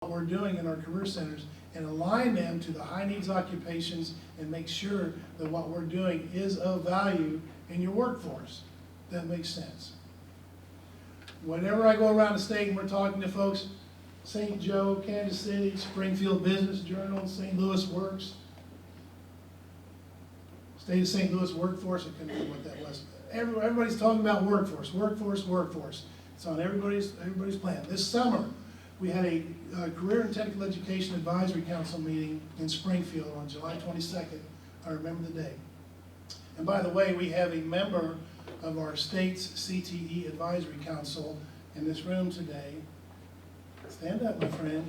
what we're doing in our career centers and align them to the high needs occupations and make sure that what we're doing is of value in your workforce. That makes sense. Whenever I go around the state and we're talking to folks, St. Joe, Kansas City, Springfield Business Journal, St. Louis Works, State of St. Louis Workforce, I couldn't remember what that was. Everybody's talking about workforce, workforce, workforce. It's on everybody's plan. This summer, we had a Career and Technical Education Advisory Council meeting in Springfield on July 22nd. I remember the day. And by the way, we have a member of our state's CTE Advisory Council in this room today. Stand up, my friend.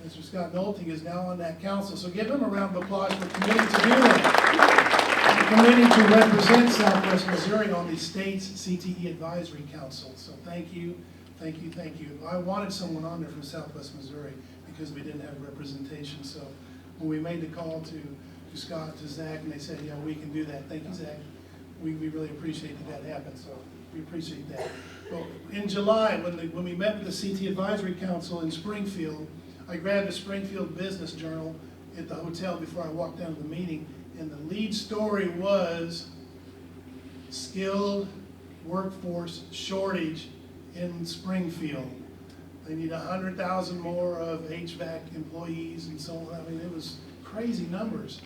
Mr. Scott Nolting is now on that council, so give him a round of applause for committing to do that. The committee to represent Southwest Missouri on the state's CTE Advisory Council. So thank you, thank you, thank you. I wanted someone on there from Southwest Missouri because we didn't have representation. So when we made the call to Scott, to Zach, and they said, yeah, we can do that. Thank you, Zach. We really appreciate that happened, so we appreciate that. Well, in July, when we met with the CTE Advisory Council in Springfield, I grabbed a Springfield Business Journal at the hotel before I walked down to the meeting, and the lead story was skilled workforce shortage in Springfield. They need 100,000 more of HVAC employees and so on. I mean, it was crazy numbers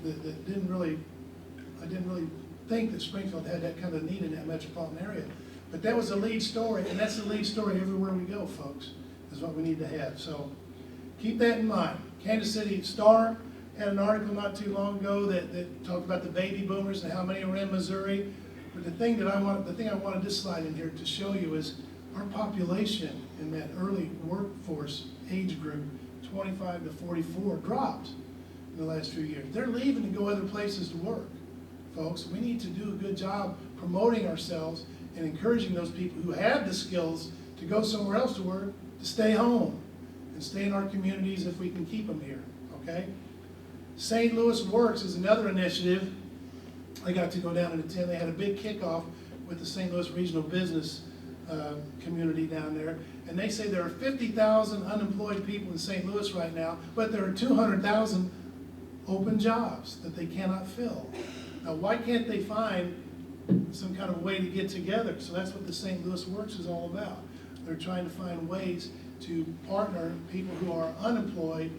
that I didn't really think that Springfield had that kind of need in that metropolitan area. But that was the lead story, and that's the lead story everywhere we go, folks, is what we need to have. So keep that in mind. Kansas City Star had an article not too long ago that talked about the baby boomers and how many are in Missouri. But the thing I wanted this slide in here to show you is our population in that early workforce age group, 25 to 44, dropped in the last few years. They're leaving to go other places to work. Folks, we need to do a good job promoting ourselves and encouraging those people who have the skills to go somewhere else to work to stay home and stay in our communities if we can keep them here, okay? St. Louis Works is another initiative. I got to go down and attend. They had a big kickoff with the St. Louis regional business community down there, and they say there are 50,000 unemployed people in St. Louis right now, but there are 200,000 open jobs that they cannot fill. Now, why can't they find some kind of way to get together? So that's what the St. Louis Works is all about. They're trying to find ways to partner people who are unemployed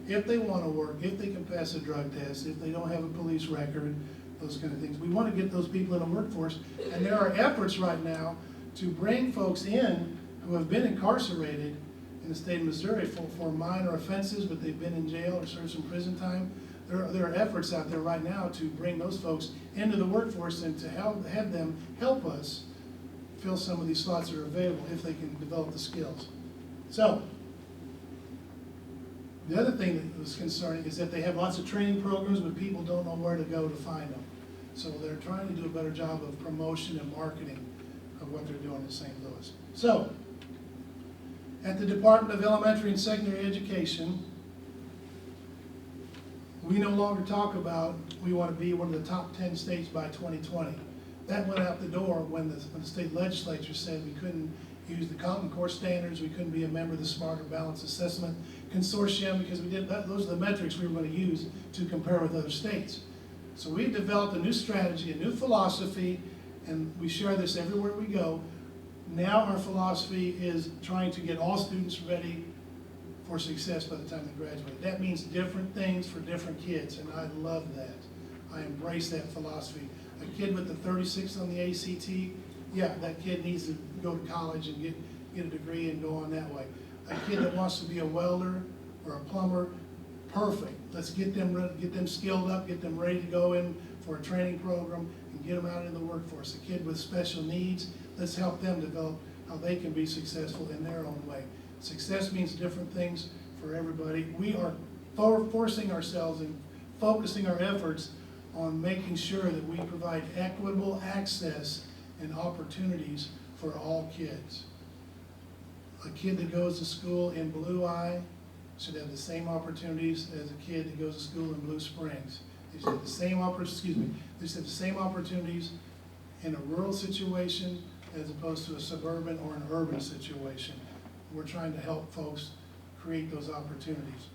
if they want to work, if they can pass a drug test, if they don't have a police record, those kind of things. We want to get those people in the workforce, and there are efforts right now to bring folks in who have been incarcerated in the state of Missouri for minor offenses, but they've been in jail or served some prison time. There are efforts out there right now to bring those folks into the workforce and to have them help us fill some of these slots that are available if they can develop the skills. So, the other thing that was concerning is that they have lots of training programs, but people don't know where to go to find them. So they're trying to do a better job of promotion and marketing of what they're doing in St. Louis. So, at the Department of Elementary and Secondary Education, we no longer talk about we want to be one of the top 10 states by 2020. That went out the door when the state legislature said we couldn't use the Common Core standards, we couldn't be a member of the Smarter Balanced Assessment Consortium because those are the metrics we were going to use to compare with other states. So we've developed a new strategy, a new philosophy, and we share this everywhere we go. Now our philosophy is trying to get all students ready for success by the time they graduate. That means different things for different kids, and I love that. I embrace that philosophy. A kid with a 36 on the ACT, yeah, that kid needs to go to college and get a degree and go on that way. A kid that wants to be a welder or a plumber, perfect. Let's get them skilled up, get them ready to go in for a training program and get them out in the workforce. A kid with special needs, let's help them develop how they can be successful in their own way. Success means different things for everybody. We are forcing ourselves and focusing our efforts on making sure that we provide equitable access and opportunities for all kids. A kid that goes to school in Blue Eye should have the same opportunities as a kid that goes to school in Blue Springs. They should have the same opportunities in a rural situation as opposed to a suburban or an urban situation. We're trying to help folks create those opportunities.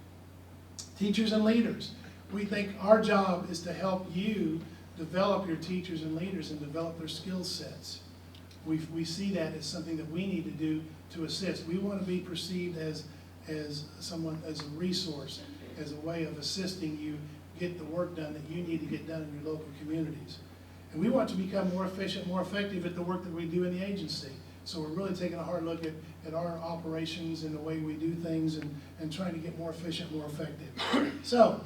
Teachers and leaders. We think our job is to help you develop your teachers and leaders and develop their skill sets. We see that as something that we need to do to assist. We want to be perceived as someone, as a resource, as a way of assisting you get the work done that you need to get done in your local communities. And we want to become more efficient, more effective at the work that we do in the agency. So we're really taking a hard look at our operations and the way we do things and trying to get more efficient, more effective. So,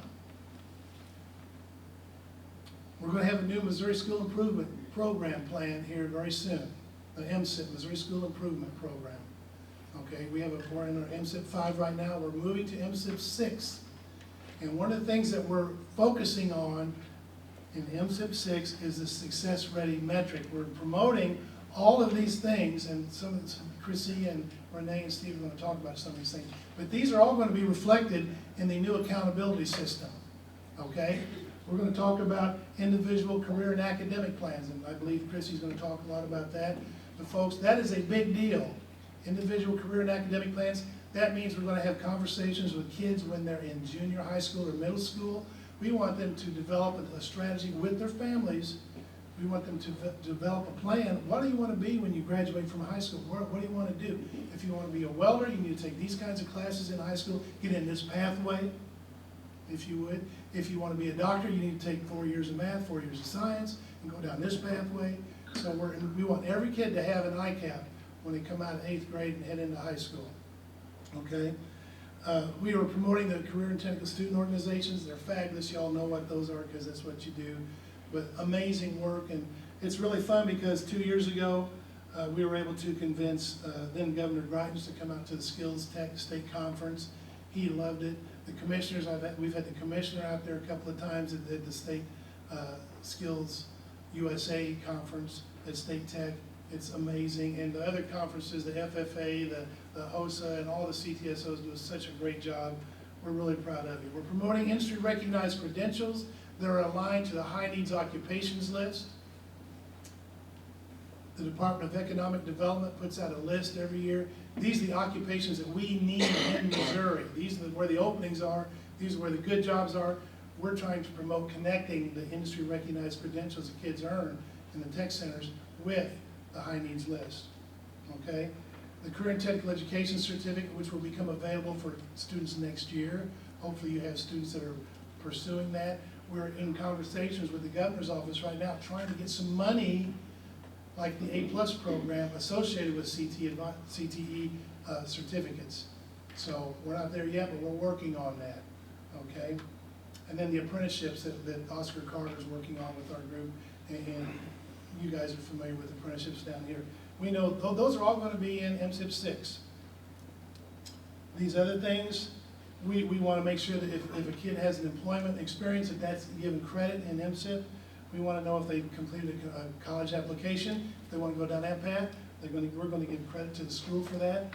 we're going to have a new Missouri School Improvement Program plan here very soon. The MSIP, Missouri School Improvement Program. Okay, we're in our MSIP 5 right now. We're moving to MSIP 6. And one of the things that we're focusing on in MSIP 6 is the Success Ready metric. We're promoting all of these things, and Chrissy and Renee and Steve are going to talk about some of these things. But these are all going to be reflected in the new accountability system. Okay? We're going to talk about individual career and academic plans, and I believe Chrissy's going to talk a lot about that. But folks, that is a big deal. Individual career and academic plans, that means we're going to have conversations with kids when they're in junior high school or middle school. We want them to develop a strategy with their families. We want them to develop a plan. What do you want to be when you graduate from high school? What do you want to do? If you want to be a welder, you need to take these kinds of classes in high school, get in this pathway, if you would. If you want to be a doctor, you need to take 4 years of math, 4 years of science, and go down this pathway. So we want every kid to have an ITAP when they come out of 8th grade and head into high school. Okay? We are promoting the career and technical student organizations. They're fabulous. You all know what those are because that's what you do. But amazing work, and it's really fun because 2 years ago we were able to convince then Governor Greitens to come out to the Skills Tech State Conference. He loved it. The commissioners, we've had the commissioner out there a couple of times at the State Skills USA Conference at State Tech. It's amazing, and the other conferences, the FFA, the HOSA, and all the CTSOs do such a great job. We're really proud of you. We're promoting industry-recognized credentials that are aligned to the high needs occupations list. The Department of Economic Development puts out a list every year. These are the occupations that we need in Missouri. These are where the openings are. These are where the good jobs are. We're trying to promote connecting the industry-recognized credentials that kids earn in the tech centers with the high needs list. Okay? The Career and Technical Education Certificate, which will become available for students next year. Hopefully you have students that are pursuing that. We're in conversations with the governor's office right now trying to get some money like the A+ program associated with CTE certificates. So we're not there yet, but we're working on that, okay? And then the apprenticeships that Oscar Carter is working on with our group, and you guys are familiar with apprenticeships down here. We know those are all going to be in MSIP 6. These other things, we want to make sure that if a kid has an employment experience, that's given credit in MSIP. We want to know if they completed a college application. If they want to go down that path, we're going to give credit to the school for that.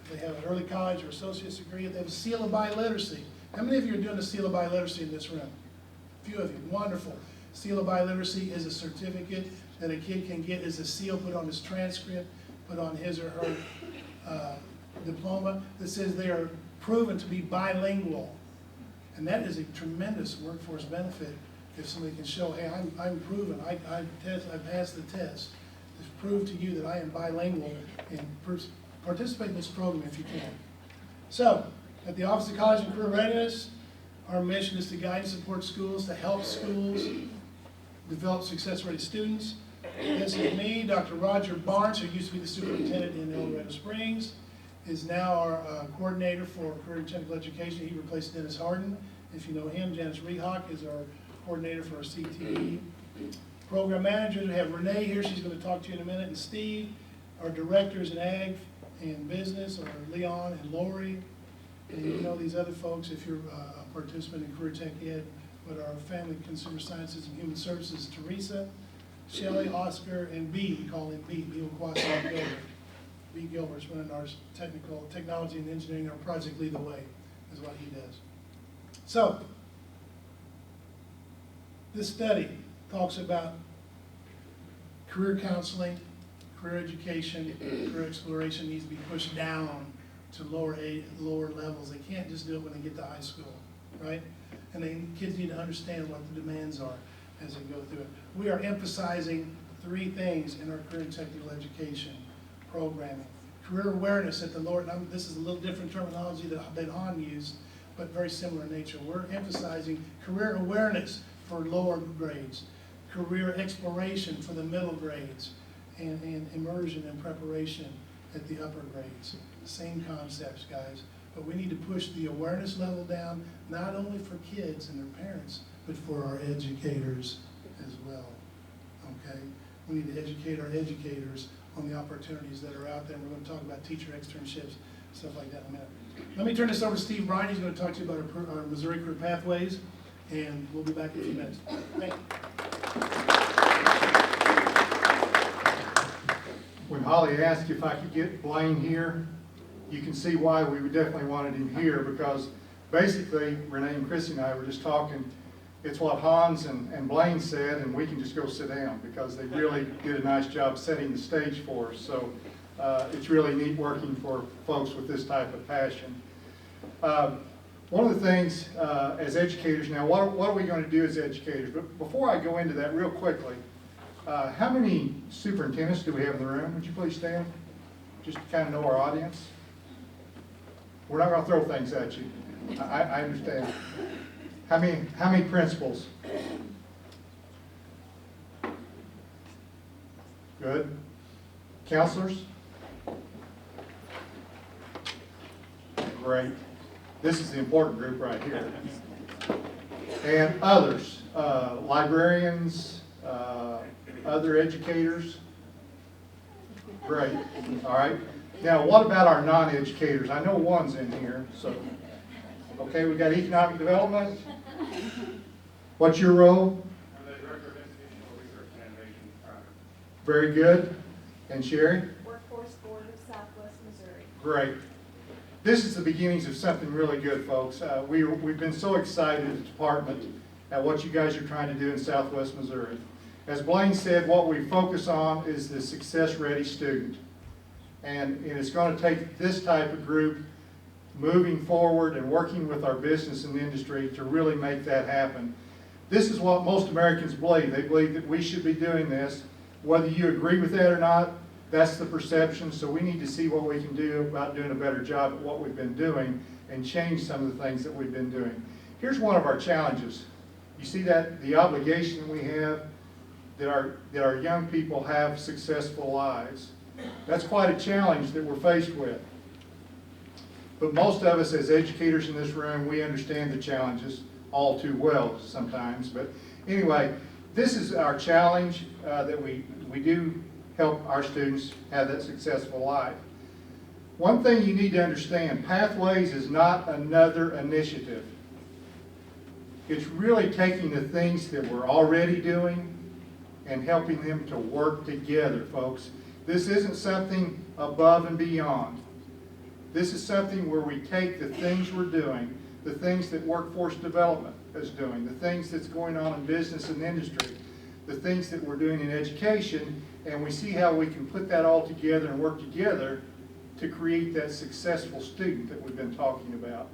If they have an early college or associate's degree, if they have a seal of biliteracy. How many of you are doing a seal of biliteracy in this room? A few of you. Wonderful. Seal of biliteracy is a certificate that a kid can get as a seal put on his transcript, put on his or her diploma that says they are proven to be bilingual. And that is a tremendous workforce benefit if somebody can show, hey, I'm proven, I passed the test. It's proved to you that I am bilingual, and participate in this program if you can. So, at the Office of College and Career Readiness, our mission is to guide and support schools, to help schools develop success-ready students. This is me. Dr. Roger Barnes, who used to be the superintendent in El Dorado Springs, is now our coordinator for career and technical education. He replaced Dennis Harden. If you know him, Janice Rehawk is our coordinator for our CTE. Program managers, we have Renee here. She's going to talk to you in a minute. And Steve, our directors in ag and business, are Leon and Lori. And you know these other folks if you're a participant in Career Tech Ed, but our Family Consumer Sciences and Human Services, Teresa, Shelley, Oscar, and B, we call him B, Okwasi Gilbert. B. Gilbert's running our technology and engineering, our project Lead the Way, is what he does. So, this study talks about career counseling, career education, career exploration needs to be pushed down to lower levels. They can't just do it when they get to high school, right? And then kids need to understand what the demands are as they go through it. We are emphasizing 3 things in our career and technical education programming. Career awareness at the lower, and this is a little different terminology than Han used, but very similar in nature. We're emphasizing career awareness for lower grades, career exploration for the middle grades, and immersion and preparation at the upper grades. Same concepts, guys. But we need to push the awareness level down, not only for kids and their parents, but for our educators as well, okay? We need to educate our educators on the opportunities that are out there. We're going to talk about teacher externships, stuff like that in a minute. Let me turn this over to Steve Bryan. He's going to talk to you about our Missouri Career Pathways, and we'll be back in a few minutes. Thank you. When Holly asked if I could get Blaine here, you can see why we definitely wanted him here, because basically, Renee and Chrissy and I were just talking, it's what Hans and Blaine said, and we can just go sit down, because they really did a nice job setting the stage for us. So it's really neat working for folks with this type of passion. One of the things as educators now, what are we going to do as educators? But before I go into that real quickly, how many superintendents do we have in the room? Would you please stand? Just to kind of know our audience. We're not going to throw things at you. I understand. How many principals? Good. Counselors? Great. This is the important group right here. And others, librarians, other educators. Great. All right. Now, what about our non-educators? I know one's in here, so. Okay, we got economic development. What's your role? I'm the Director of Institutional Research and Innovation Project. Very good. And Sherry? Workforce Board of Southwest Missouri. Great. This is the beginnings of something really good, folks. We've been so excited as a department at what you guys are trying to do in Southwest Missouri. As Blaine said, what we focus on is the success-ready student. And it's going to take this type of group moving forward and working with our business and industry to really make that happen. This is what most Americans believe. They believe that we should be doing this. Whether you agree with that or not, that's the perception. So we need to see what we can do about doing a better job at what we've been doing and change some of the things that we've been doing. Here's one of our challenges. You see that the obligation we have that our young people have successful lives. That's quite a challenge that we're faced with. But most of us as educators in this room, we understand the challenges all too well sometimes. But anyway, this is our challenge that we do help our students have that successful life. One thing you need to understand, Pathways is not another initiative. It's really taking the things that we're already doing and helping them to work together, folks. This isn't something above and beyond. This is something where we take the things we're doing, the things that workforce development is doing, the things that's going on in business and industry, the things that we're doing in education, and we see how we can put that all together and work together to create that successful student that we've been talking about.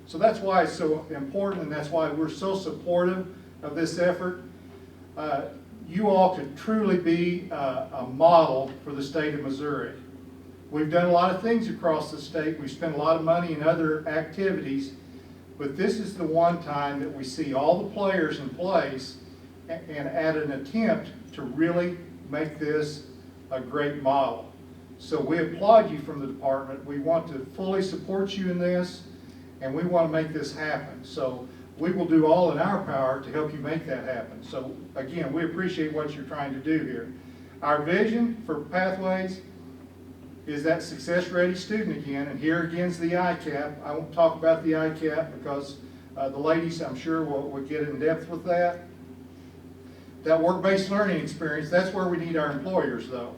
So that's why it's so important, and that's why we're so supportive of this effort. You all could truly be a model for the state of Missouri. We've done a lot of things across the state. We've spent a lot of money in other activities, but this is the one time that we see all the players in place and at an attempt to really make this a great model. So we applaud you from the department. We want to fully support you in this, and we want to make this happen. So we will do all in our power to help you make that happen. So again, we appreciate what you're trying to do here. Our vision for Pathways is that success-ready student again, and here again is the ITAP. I won't talk about the ITAP because the ladies, I'm sure, will get in depth with that. That work-based learning experience, that's where we need our employers, though.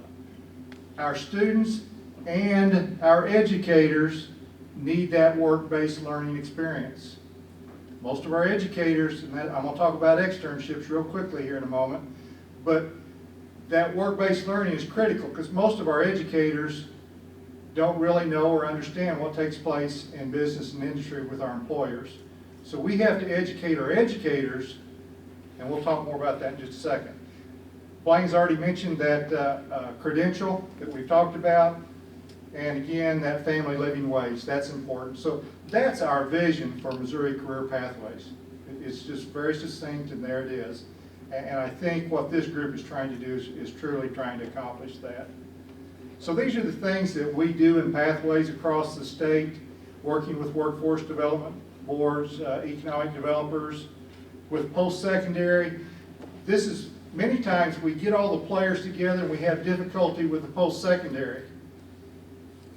Our students and our educators need that work-based learning experience. Most of our educators, and I'm going to talk about externships real quickly here in a moment, but that work-based learning is critical because most of our educators don't really know or understand what takes place in business and industry with our employers. So we have to educate our educators, and we'll talk more about that in just a second. Blaine's already mentioned that credential that we've talked about, and again, that family living wage, that's important. So that's our vision for Missouri Career Pathways. It's just very succinct, and there it is. And I think what this group is trying to do is truly trying to accomplish that. So these are the things that we do in Pathways across the state, working with workforce development boards, economic developers, with post-secondary. This is, many times we get all the players together and we have difficulty with the post-secondary.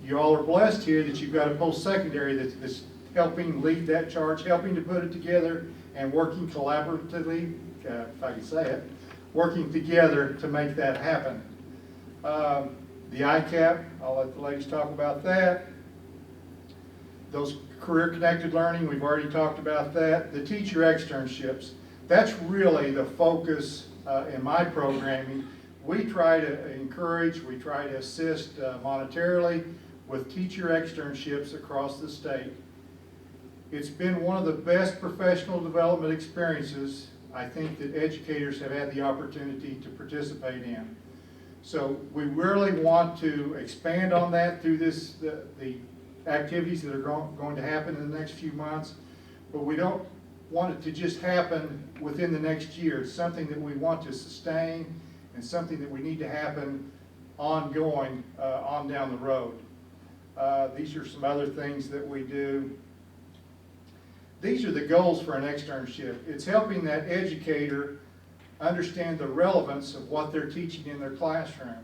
You all are blessed here that you've got a post-secondary that's helping lead that charge, helping to put it together, and working collaboratively, if I can say it, working together to make that happen. The ITAP, I'll let the ladies talk about that. Those career-connected learning, we've already talked about that. The teacher externships, that's really the focus in my programming. We try to encourage, we try to assist monetarily with teacher externships across the state. It's been one of the best professional development experiences I think that educators have had the opportunity to participate in. So we really want to expand on that through the activities that are going to happen in the next few months, but we don't want it to just happen within the next year. It's something that we want to sustain and something that we need to happen ongoing on down the road. These are some other things that we do. These are the goals for an externship. It's helping that educator understand the relevance of what they're teaching in their classroom.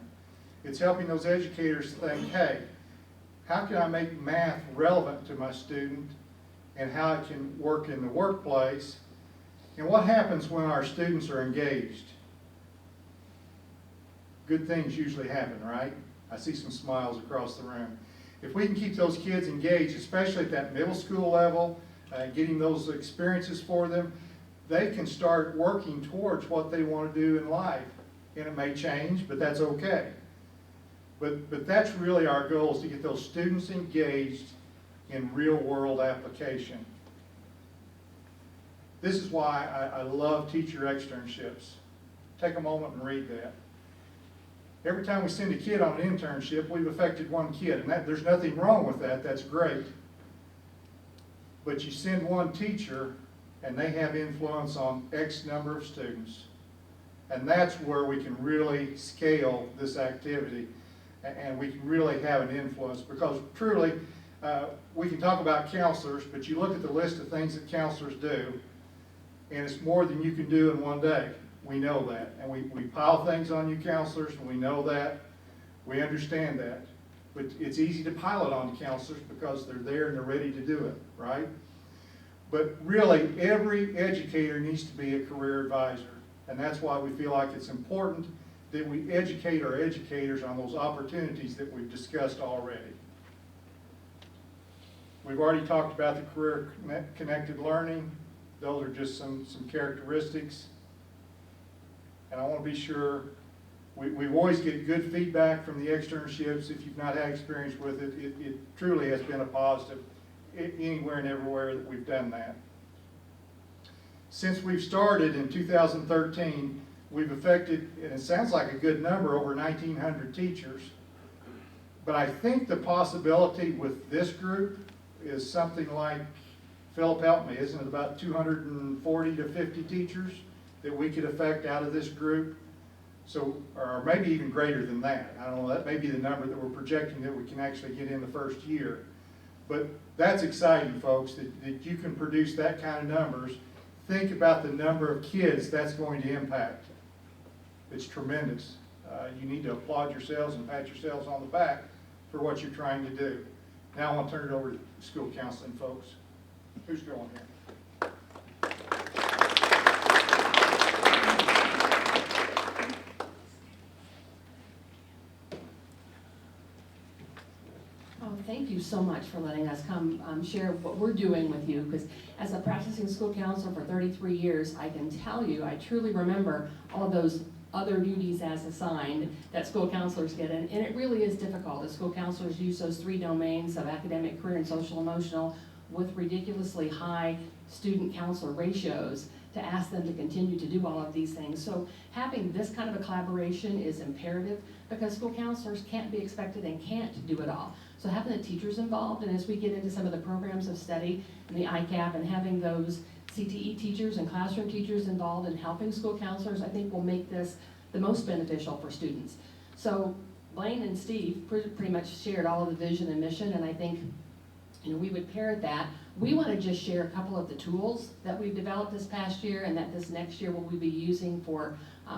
It's helping those educators think, hey, how can I make math relevant to my student and how it can work in the workplace? And what happens when our students are engaged? Good things usually happen, right? I see some smiles across the room. If we can keep those kids engaged, especially at that middle school level, getting those experiences for them, they can start working towards what they want to do in life. And it may change, but that's okay. But that's really our goal, is to get those students engaged in real world application. This is why I love teacher externships. Take a moment and read that. Every time we send a kid on an internship, we've affected one kid, and there's nothing wrong with that, that's great. But you send one teacher, and they have influence on X number of students. And that's where we can really scale this activity, and we can really have an influence, because truly, we can talk about counselors, but you look at the list of things that counselors do, and it's more than you can do in one day. We know that, and we pile things on you counselors, and we know that, we understand that. But it's easy to pile it on counselors because they're there and they're ready to do it, right? But really, every educator needs to be a career advisor, and that's why we feel like it's important that we educate our educators on those opportunities that we've discussed already. We've already talked about the career-connected learning. Those are just some characteristics. And I want to be sure, we always get good feedback from the externships. If you've not had experience with it, it truly has been a positive anywhere and everywhere that we've done that. Since we've started in 2013, we've affected, and it sounds like a good number, over 1,900 teachers. But I think the possibility with this group is something like, Philip, help me, isn't it about 240 to 50 teachers that we could affect out of this group? So, or maybe even greater than that. I don't know, that may be the number that we're projecting that we can actually get in the first year. But that's exciting, folks, that you can produce that kind of numbers. Think about the number of kids that's going to impact. It's tremendous. You need to applaud yourselves and pat yourselves on the back for what you're trying to do. Now I want to turn it over to school counseling folks. Who's going here? Thank you so much for letting us come share what we're doing with you, because as a practicing school counselor for 33 years, I can tell you, I truly remember all those other duties as assigned that school counselors get in, and it really is difficult. As school counselors use those 3 domains of academic, career, and social emotional with ridiculously high student counselor ratios to ask them to continue to do all of these things. So having this kind of a collaboration is imperative because school counselors can't be expected and can't do it all. So having the teachers involved, and as we get into some of the programs of study and the ITAP and having those CTE teachers and classroom teachers involved in helping school counselors, I think will make this the most beneficial for students. So Blaine and Steve pretty much shared all of the vision and mission, and I think we would pair that. We want to just share a couple of the tools that we've developed this past year and that this next year will we be using for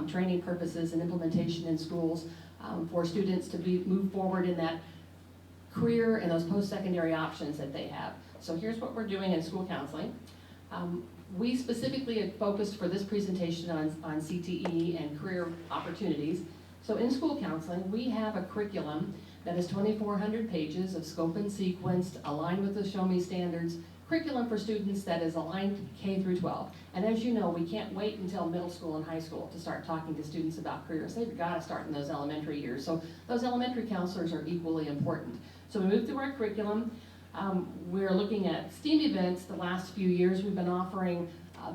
training purposes and implementation in schools for students to move forward in that career and those post-secondary options that they have. So here's what we're doing in school counseling. We specifically had focused for this presentation on CTE and career opportunities. So in school counseling, we have a curriculum that is 2,400 pages of scope and sequenced, aligned with the Show Me standards, curriculum for students that is aligned K through 12. And as you know, we can't wait until middle school and high school to start talking to students about careers. They've got to start in those elementary years. So those elementary counselors are equally important. So we moved through our curriculum. We're looking at STEAM events. The last few years we've been offering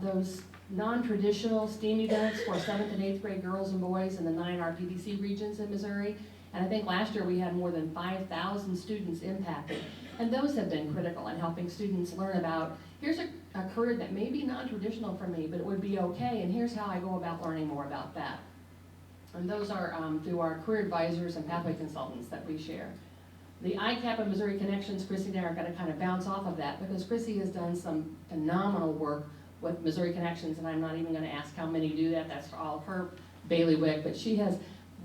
those non-traditional STEAM events for 7th and 8th grade girls and boys in the 9 RPDC regions in Missouri. And I think last year we had more than 5,000 students impacted. And those have been critical in helping students learn about, here's a career that may be non-traditional for me, but it would be okay, and here's how I go about learning more about that. And those are through our career advisors and pathway consultants that we share. The ITAP and Missouri Connections, Chrissy and I are going to kind of bounce off of that because Chrissy has done some phenomenal work with Missouri Connections, and I'm not even going to ask how many do that. That's all her bailiwick, but she has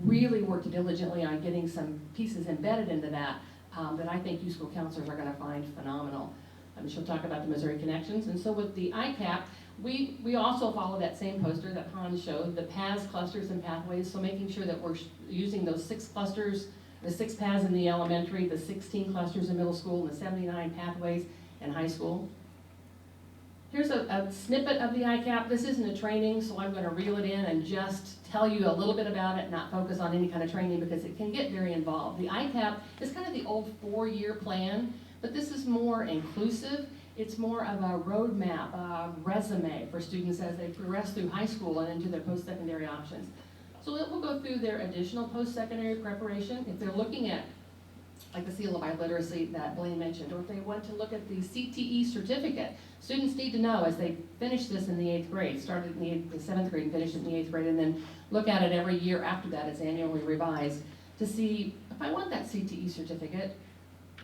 really worked diligently on getting some pieces embedded into that that I think you school counselors are going to find phenomenal. She'll talk about the Missouri Connections. And so with the ITAP, we also follow that same poster that Hans showed, the paths, clusters, and pathways. So making sure that we're using those 6 clusters, the 6 paths in the elementary, the 16 clusters in middle school, and the 79 pathways in high school. Here's a snippet of the ICAP. This isn't a training, so I'm going to reel it in and just tell you a little bit about it, not focus on any kind of training because it can get very involved. The ICAP is kind of the old 4-year plan, but this is more inclusive. It's more of a roadmap, a resume for students as they progress through high school and into their post-secondary options. So it will go through their additional post-secondary preparation. If they're looking at like the seal of biliteracy that Blaine mentioned, or if they want to look at the CTE certificate. Students need to know as they finish this in the 8th grade, started in the 7th grade and finished it in the 8th grade, and then look at it every year after that, it's annually revised, to see if I want that CTE certificate,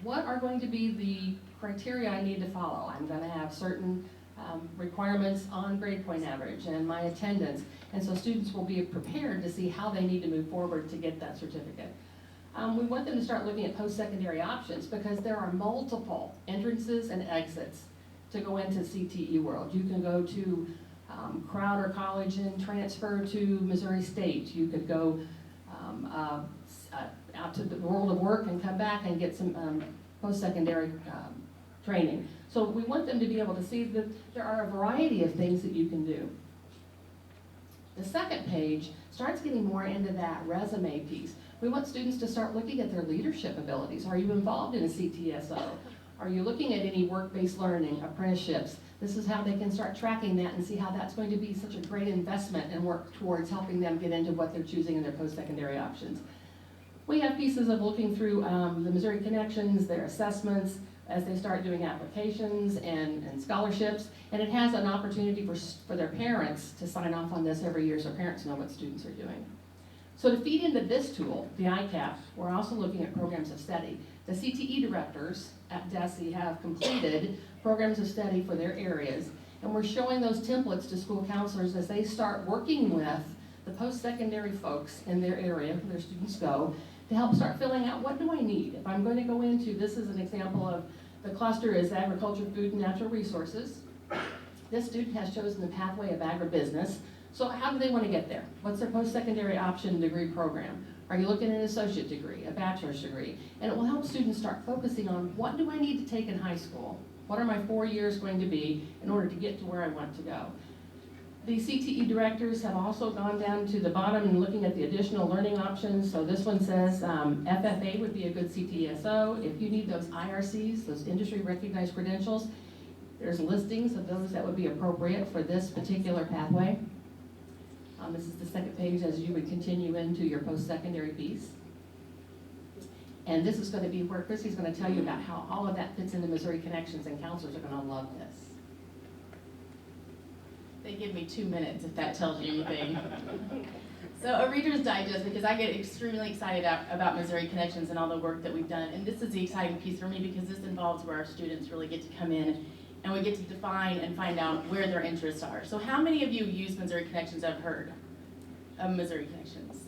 what are going to be the criteria I need to follow? I'm going to have certain requirements on grade point average and my attendance, and so students will be prepared to see how they need to move forward to get that certificate. We want them to start looking at post-secondary options because there are multiple entrances and exits to go into CTE world. You can go to Crowder College and transfer to Missouri State. You could go out to the world of work and come back and get some post-secondary training. So we want them to be able to see that there are a variety of things that you can do. The second page starts getting more into that resume piece. We want students to start looking at their leadership abilities. Are you involved in a CTSO? Are you looking at any work-based learning, apprenticeships? This is how they can start tracking that and see how that's going to be such a great investment and work towards helping them get into what they're choosing in their post-secondary options. We have pieces of looking through the Missouri Connections, their assessments, as they start doing applications and scholarships, and it has an opportunity for their parents to sign off on this every year so parents know what students are doing. So to feed into this tool, the ICAP, we're also looking at programs of study. The CTE directors at DESE have completed programs of study for their areas, and we're showing those templates to school counselors as they start working with the post-secondary folks in their area, where their students go, to help start filling out what do I need. If I'm going to go into, this is an example of the cluster is agriculture, food, and natural resources. This student has chosen the pathway of agribusiness. So how do they want to get there? What's their post-secondary option degree program? Are you looking at an associate degree, a bachelor's degree? And it will help students start focusing on what do I need to take in high school? What are my 4 years going to be in order to get to where I want to go? The CTE directors have also gone down to the bottom and looking at the additional learning options. So this one says FFA would be a good CTESO. If you need those IRCs, those industry recognized credentials, there's listings of those that would be appropriate for this particular pathway. This is the second page as you would continue into your post-secondary piece. And this is going to be where Chrissy's going to tell you about how all of that fits into Missouri Connections, and counselors are going to love this. They give me 2 minutes if that tells you anything. So a Reader's Digest, because I get extremely excited about Missouri Connections and all the work that we've done. And this is the exciting piece for me because this involves where our students really get to come in and we get to define and find out where their interests are. So how many of you use Missouri Connections have heard of Missouri Connections?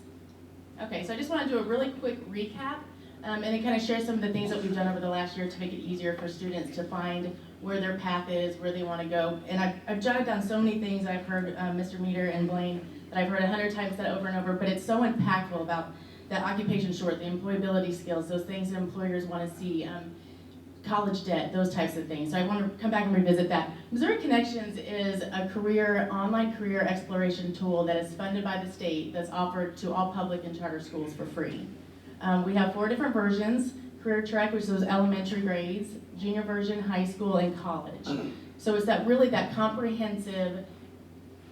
Okay, so I just want to do a really quick recap and then kind of share some of the things that we've done over the last year to make it easier for students to find where their path is, where they want to go. And I've jotted down so many things I've heard Mr. Meter and Blaine that I've heard 100 times that over and over, but it's so impactful about that occupation short, the employability skills, those things that employers want to see, college debt, those types of things. So I want to come back and revisit that. Missouri Connections is a online career exploration tool that is funded by the state that's offered to all public and charter schools for free. We have 4 different versions: Career Track, which is those elementary grades, junior version, high school, and college. So it's that comprehensive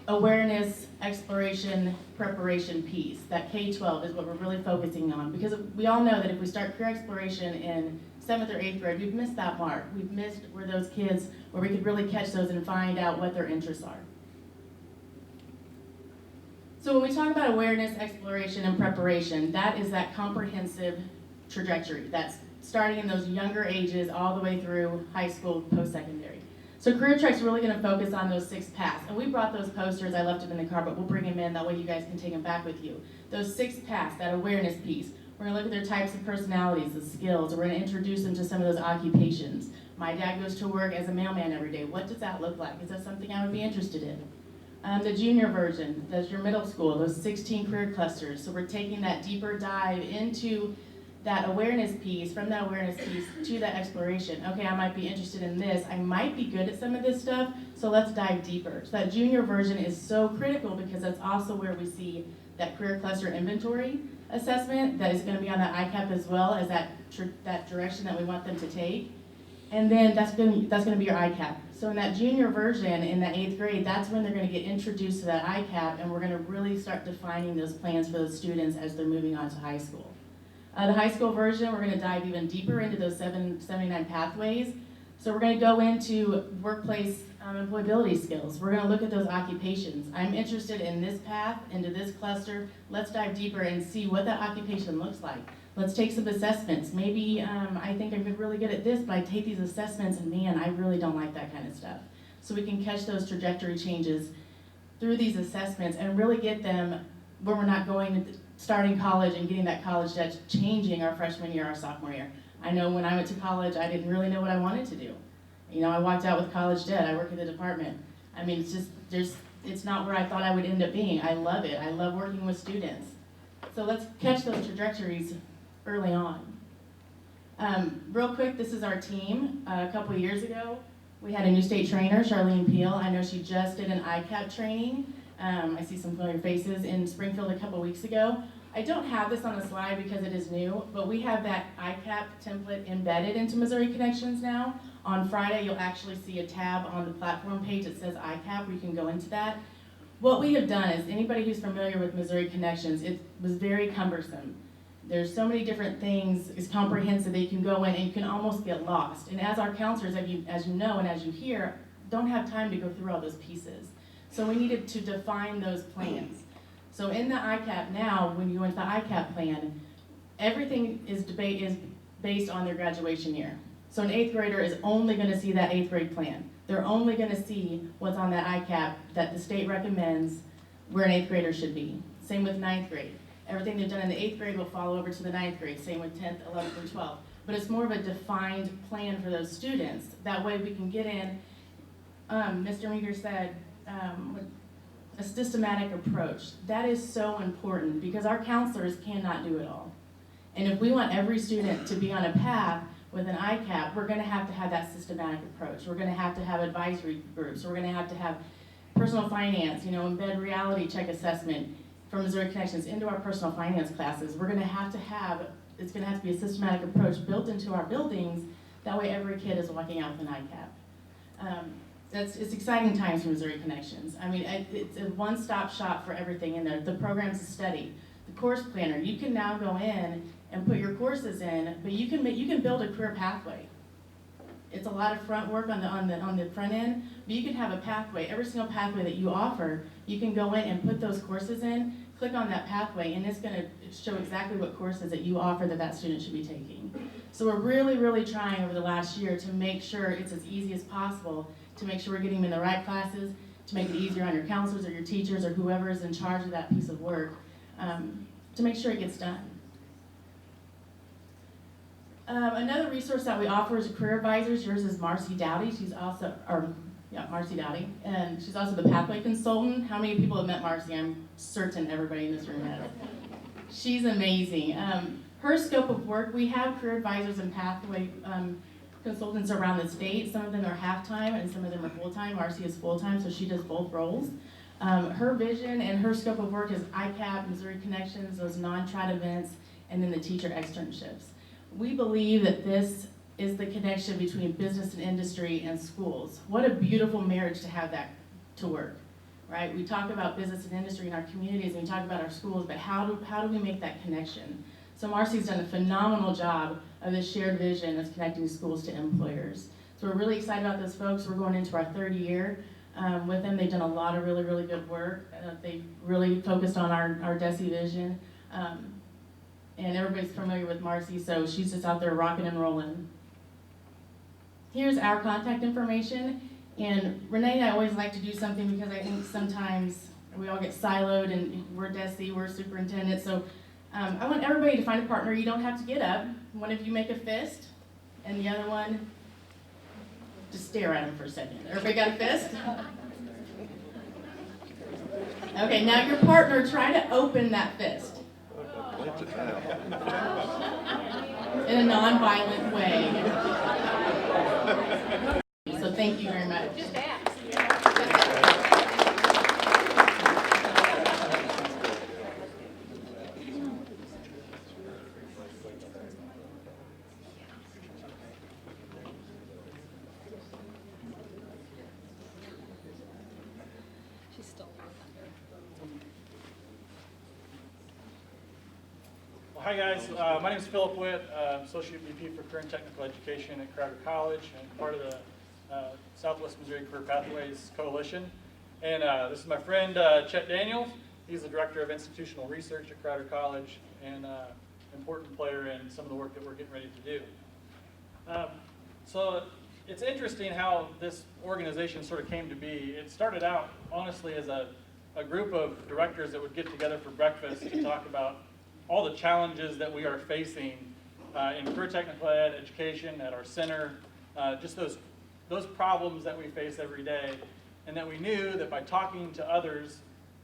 awareness, exploration, preparation piece. That K-12 is what we're really focusing on, because we all know that if we start career exploration in 7th or 8th grade, we've missed that mark. We've missed where those kids, where we could really catch those and find out what their interests are. So when we talk about awareness, exploration, and preparation, that is that comprehensive trajectory. That's starting in those younger ages all the way through high school, post-secondary. So Career Track's really going to focus on those 6 paths. And we brought those posters, I left them in the car, but we'll bring them in, that way you guys can take them back with you. Those 6 paths, that awareness piece. We're going to look at their types of personalities, the skills. We're going to introduce them to some of those occupations. My dad goes to work as a mailman every day. What does that look like? Is that something I would be interested in? The junior version, that's your middle school, those 16 career clusters. So we're taking that deeper dive into that awareness piece, from that awareness piece to that exploration. Okay, I might be interested in this. I might be good at some of this stuff, so let's dive deeper. So that junior version is so critical because that's also where we see that career cluster inventory assessment that is going to be on that ITAP as well as that direction that we want them to take. And then that's going to be your ICAP. So in that junior version, in that 8th grade, that's when they're going to get introduced to that ICAP, and we're going to really start defining those plans for those students as they're moving on to high school. The high school version, we're going to dive even deeper into those 79 pathways. So we're going to go into workplace employability skills. We're going to look at those occupations. I'm interested in this path, into this cluster. Let's dive deeper and see what that occupation looks like. Let's take some assessments. Maybe I think I'm really good at this, but I take these assessments and man, I really don't like that kind of stuff. So we can catch those trajectory changes through these assessments and really get them where we're not starting college and getting that college debt, changing our freshman year, our sophomore year. I know when I went to college, I didn't really know what I wanted to do. You know, I walked out with college debt. I work in the department. I mean, it's not where I thought I would end up being. I love it. I love working with students. So let's catch those trajectories early on. Real quick, this is our team. A couple years ago, we had a new state trainer, Charlene Peel. I know she just did an ICAP training. I see some familiar faces in Springfield a couple weeks ago. I don't have this on the slide because it is new, but we have that ICAP template embedded into Missouri Connections now. On Friday, you'll actually see a tab on the platform page that says ICAP, where you can go into that. What we have done is, anybody who's familiar with Missouri Connections, it was very cumbersome. There's so many different things, it's comprehensive that you can go in and you can almost get lost. And as our counselors, as you know and as you hear, don't have time to go through all those pieces. So we needed to define those plans. So in the ICAP now, when you go into the ICAP plan, everything is based on their graduation year. So an 8th grader is only going to see that 8th grade plan. They're only going to see what's on that ICAP that the state recommends where an 8th grader should be. Same with 9th grade. Everything they've done in the 8th grade will follow over to the 9th grade. Same with 10th, 11th, and 12th. But it's more of a defined plan for those students. That way we can get in, Mr. Meter said, a systematic approach. That is so important because our counselors cannot do it all. And if we want every student to be on a path with an ICAP, we're going to have that systematic approach. We're going to have advisory groups. We're going to have personal finance, embed reality check assessment from Missouri Connections into our personal finance classes. We're gonna have to have, it's gonna have to be a systematic approach built into our buildings. That way every kid is walking out with an ITAP. It's exciting times for Missouri Connections. I mean, it's a one-stop shop for everything in there. The programs to study, the course planner. You can now go in and put your courses in, but you can build a career pathway. It's a lot of front work on the front end, but you can have a pathway. Every single pathway that you offer, you can go in and put those courses in, click on that pathway, and it's going to show exactly what courses that you offer that student should be taking. So we're really, really trying over the last year to make sure it's as easy as possible, to make sure we're getting them in the right classes, to make it easier on your counselors or your teachers or whoever is in charge of that piece of work, to make sure it gets done. Another resource that we offer is career advisors. Yours is Marcy Dowdy. She's also, Marcy Dowdy, and she's also the pathway consultant. How many people have met Marcy? I'm certain everybody in this room has. She's amazing. Her scope of work, we have career advisors and pathway consultants around the state. Some of them are half-time and some of them are full-time. Marcy is full-time, so she does both roles. Her vision and her scope of work is ITAP, Missouri Connections, those non-trad events, and then the teacher externships. We believe that this is the connection between business and industry and schools. What a beautiful marriage to have that to work, right? We talk about business and industry in our communities, and we talk about our schools, but how do we make that connection? So Marcy's done a phenomenal job of this shared vision of connecting schools to employers. So we're really excited about those folks. We're going into our third year with them. They've done a lot of really, really good work. They really focused on our DESE vision. And everybody's familiar with Marcy, so she's just out there rocking and rolling. Here's our contact information. And Renee and I always like to do something because I think sometimes we all get siloed and we're DESE, we're superintendent. So I want everybody to find a partner. You don't have to get up. One of you make a fist, and the other one, just stare at him for a second. Everybody got a fist? Okay, now your partner, try to open that fist. In a non-violent way. So thank you very much. Hi guys, my name is Philip Witt, Associate VP for Career and Technical Education at Crowder College and part of the Southwest Missouri Career Pathways Coalition. And this is my friend Chet Daniel. He's the Director of Institutional Research at Crowder College and an important player in some of the work that we're getting ready to do. So it's interesting how this organization sort of came to be. It started out honestly as a group of directors that would get together for breakfast to talk about all the challenges that we are facing in career technical ed education at our center, just those problems that we face every day, and that we knew that by talking to others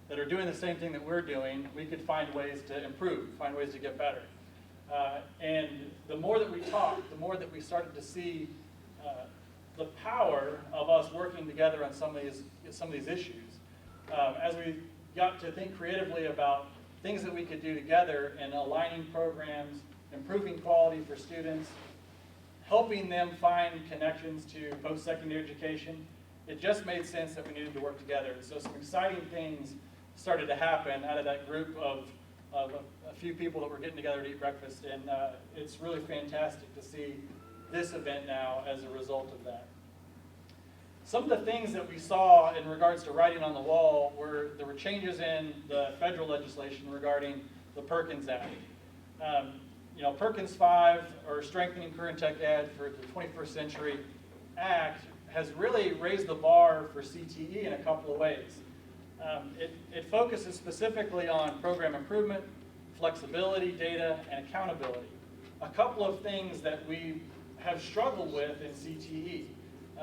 that are doing the same thing that we're doing, we could find ways to improve, find ways to get better. And the more that we talked, the more that we started to see the power of us working together on some of these issues. As we got to think creatively about things that we could do together in aligning programs, improving quality for students, helping them find connections to post-secondary education, it just made sense that we needed to work together. So some exciting things started to happen out of that group of a few people that were getting together to eat breakfast, and it's really fantastic to see this event now as a result of that. Some of the things that we saw in regards to writing on the wall were there were changes in the federal legislation regarding the Perkins Act. Perkins 5, or Strengthening Career and Tech Ed for the 21st Century Act, has really raised the bar for CTE in a couple of ways. It focuses specifically on program improvement, flexibility, data, and accountability. A couple of things that we have struggled with in CTE.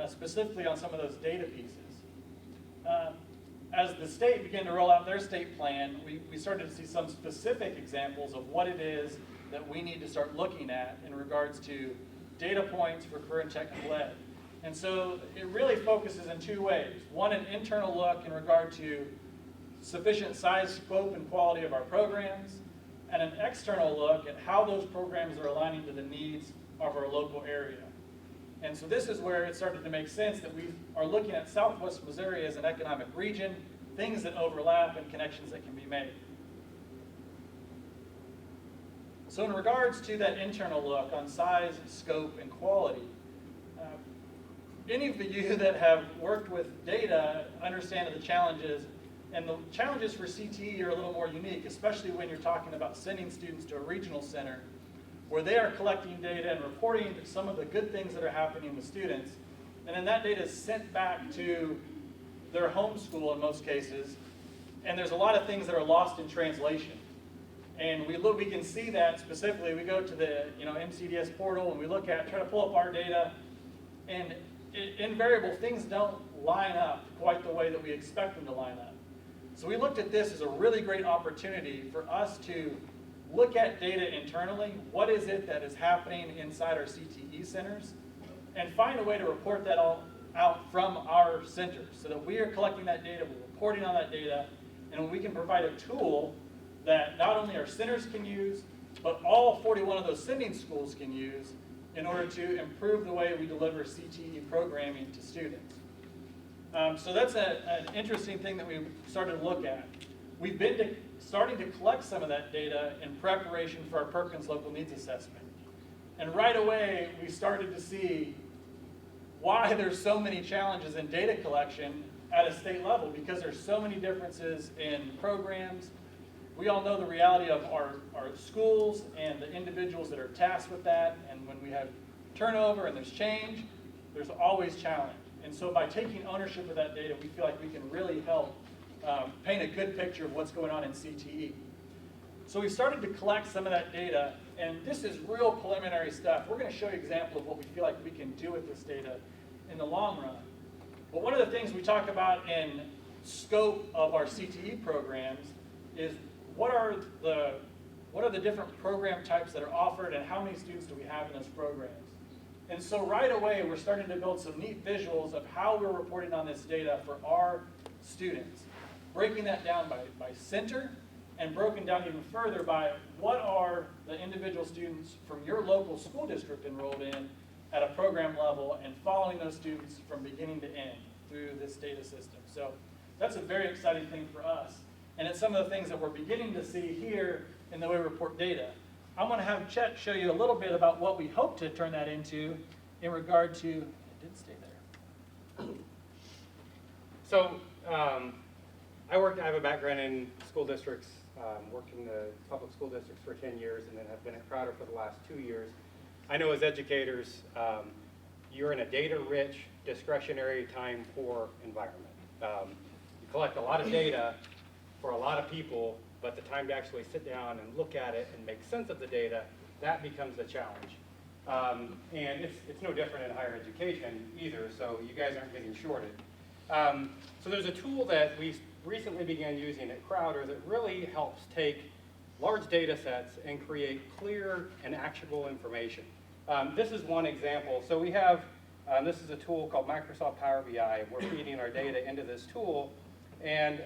Specifically on some of those data pieces. As the state began to roll out their state plan, we started to see some specific examples of what it is that we need to start looking at in regards to data points for career and technical ed. And so it really focuses in two ways. One, an internal look in regard to sufficient size, scope, and quality of our programs, and an external look at how those programs are aligning to the needs of our local area. And so this is where it started to make sense that we are looking at Southwest Missouri as an economic region, things that overlap and connections that can be made. So in regards to that internal look on size, scope, and quality, any of you that have worked with data understand the challenges, and the challenges for CTE are a little more unique, especially when you're talking about sending students to a regional center where they are collecting data and reporting some of the good things that are happening with students, and then that data is sent back to their home school in most cases, and there's a lot of things that are lost in translation. And we can see that specifically. We go to the MCDS portal and we try to pull up our data, and invariable things don't line up quite the way that we expect them to line up. So we looked at this as a really great opportunity for us to look at data internally. What is it that is happening inside our CTE centers? And find a way to report that all out from our centers so that we are collecting that data, we're reporting on that data, and we can provide a tool that not only our centers can use, but all 41 of those sending schools can use in order to improve the way we deliver CTE programming to students. So that's an interesting thing that we started to look at. We've been starting to collect some of that data in preparation for our Perkins Local Needs Assessment. And right away, we started to see why there's so many challenges in data collection at a state level, because there's so many differences in programs. We all know the reality of our schools and the individuals that are tasked with that, and when we have turnover and there's change, there's always challenge. And so by taking ownership of that data, we feel like we can really help paint a good picture of what's going on in CTE. So we started to collect some of that data, and this is real preliminary stuff. We're going to show you an example of what we feel like we can do with this data in the long run. But one of the things we talk about in scope of our CTE programs is what are the different program types that are offered and how many students do we have in those programs. And so right away we're starting to build some neat visuals of how we're reporting on this data for our students, breaking that down by center and broken down even further by what are the individual students from your local school district enrolled in at a program level, and following those students from beginning to end through this data system. So that's a very exciting thing for us. And it's some of the things that we're beginning to see here in the way we report data. I'm going to have Chet show you a little bit about what we hope to turn that into in regard to, it did stay there. So I have a background in school districts, worked in the public school districts for 10 years, and then have been at Crowder for the last 2 years. I know as educators, you're in a data-rich, discretionary, time-poor environment. You collect a lot of data for a lot of people, but the time to actually sit down and look at it and make sense of the data, that becomes a challenge. And it's no different in higher education either, so you guys aren't getting shorted. So there's a tool that we recently began using at Crowder that really helps take large data sets and create clear and actionable information. This is one example. So we have, this is a tool called Microsoft Power BI. We're feeding our data into this tool, and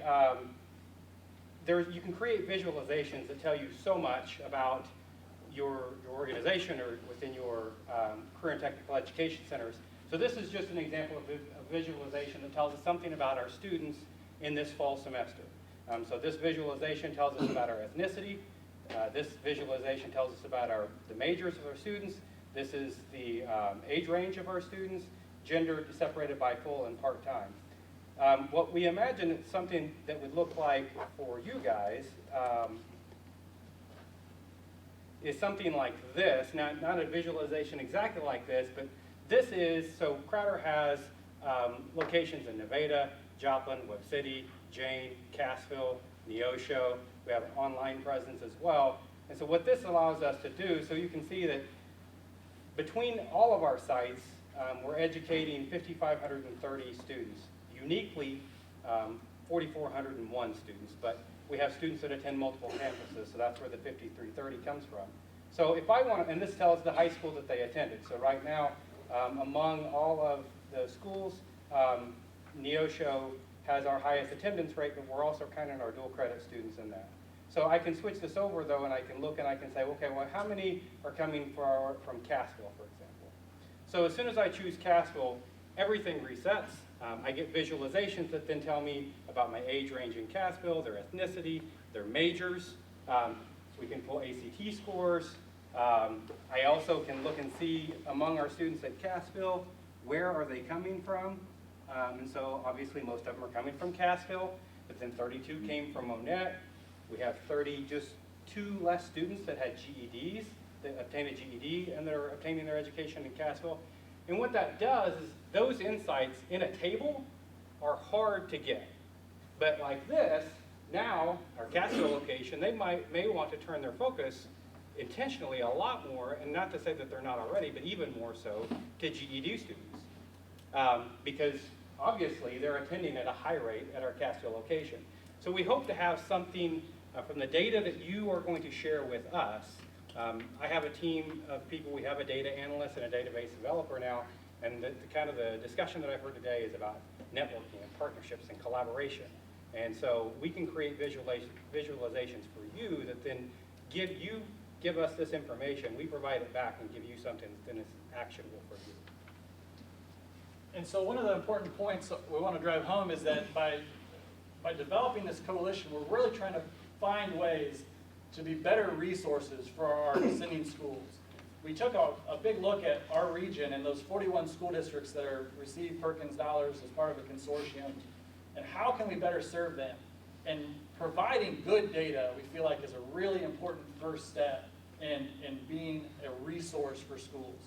you can create visualizations that tell you so much about your organization or within your career and technical education centers. So this is just an example of a visualization that tells us something about our students in this fall semester. So this visualization tells us about our ethnicity. This visualization tells us about the majors of our students. This is the age range of our students, gender separated by full and part-time. What we imagine it's something that would look like for you guys is something like this. Not a visualization exactly like this, but this is, so Crowder has locations in Nevada, Joplin, Webb City, Jane, Cassville, Neosho. We have an online presence as well. And so what this allows us to do, so you can see that between all of our sites, we're educating 5,530 students. Uniquely, 4,401 students, but we have students that attend multiple campuses, so that's where the 5,330 comes from. So if I want to, and this tells the high school that they attended. So right now, among all of the schools, Neosho has our highest attendance rate, but we're also counting our dual credit students in that. So I can switch this over though, and I can look and I can say, okay, well, how many are coming from Cassville, for example? So as soon as I choose Cassville, everything resets. I get visualizations that then tell me about my age range in Cassville, their ethnicity, their majors. So we can pull ACT scores. I also can look and see among our students at Cassville, where are they coming from? And so obviously most of them are coming from Cassville, but then 32 came from Monette. We have 32 less students that had GEDs, that obtained a GED and they're obtaining their education in Cassville. And what that does is those insights in a table are hard to get. But like this, now our Cassville location, they may want to turn their focus intentionally a lot more, and not to say that they're not already, but even more so to GED students. Because obviously they're attending at a high rate at our Cassville location. So we hope to have something from the data that you are going to share with us. I have a team of people. We have a data analyst and a database developer now, and the kind of the discussion that I've heard today is about networking and partnerships and collaboration. And so we can create visualizations for you that then give us this information, we provide it back and give you something that then is actionable for you. And so one of the important points that we want to drive home is that by developing this coalition, we're really trying to find ways to be better resources for our sending schools. We took a big look at our region and those 41 school districts that receive Perkins dollars as part of a consortium, and how can we better serve them? And providing good data, we feel like, is a really important first step in being a resource for schools.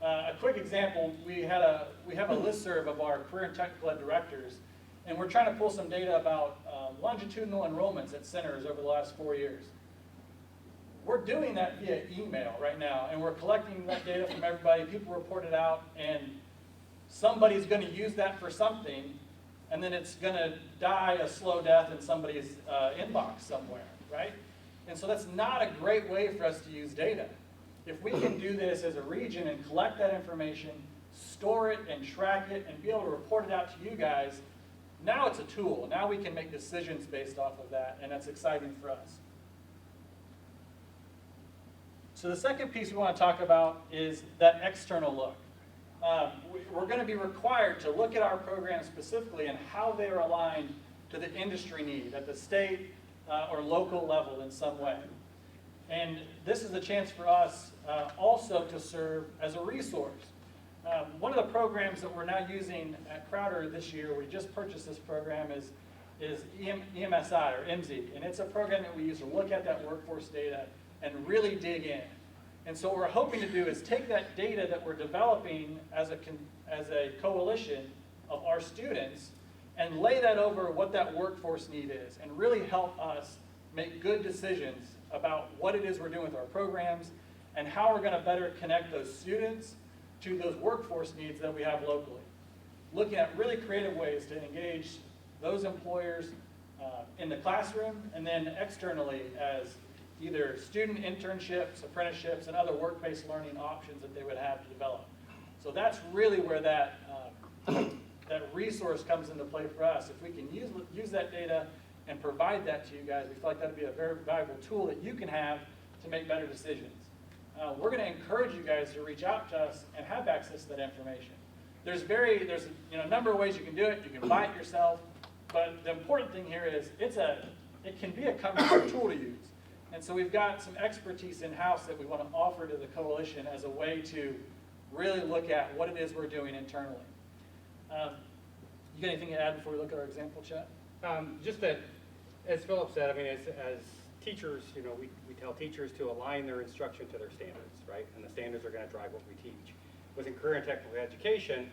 A quick example, we have a listserv of our career and technical ed directors, and we're trying to pull some data about longitudinal enrollments at centers over the last 4 years. We're doing that via email right now, and we're collecting that data from everybody. People report it out, and somebody's going to use that for something, and then it's going to die a slow death in somebody's inbox somewhere, right? And so that's not a great way for us to use data. If we can do this as a region and collect that information, store it and track it, and be able to report it out to you guys, now it's a tool. Now we can make decisions based off of that, and that's exciting for us. So the second piece we want to talk about is that external look. We're going to be required to look at our programs specifically and how they are aligned to the industry need at the state or local level in some way. And this is a chance for us also to serve as a resource. One of the programs that we're now using at Crowder this year, we just purchased this program, is EMSI or MZ. And it's a program that we use to look at that workforce data and really dig in. And so what we're hoping to do is take that data that we're developing as a coalition of our students and lay that over what that workforce need is and really help us make good decisions about what it is we're doing with our programs and how we're going to better connect those students to those workforce needs that we have locally. Looking at really creative ways to engage those employers in the classroom and then externally as either student internships, apprenticeships, and other work-based learning options that they would have to develop. So that's really where that resource comes into play for us. If we can use that data and provide that to you guys, we feel like that would be a very valuable tool that you can have to make better decisions. We're going to encourage you guys to reach out to us and have access to that information. There's a number of ways you can do it. You can buy it yourself, but the important thing here is it can be a cumbersome tool to use. And so we've got some expertise in-house that we want to offer to the coalition as a way to really look at what it is we're doing internally. You got anything to add before we look at our example, Chet? Just that, as Philip said, I mean, as teachers, we tell teachers to align their instruction to their standards, right? And the standards are going to drive what we teach. Within career and technical education,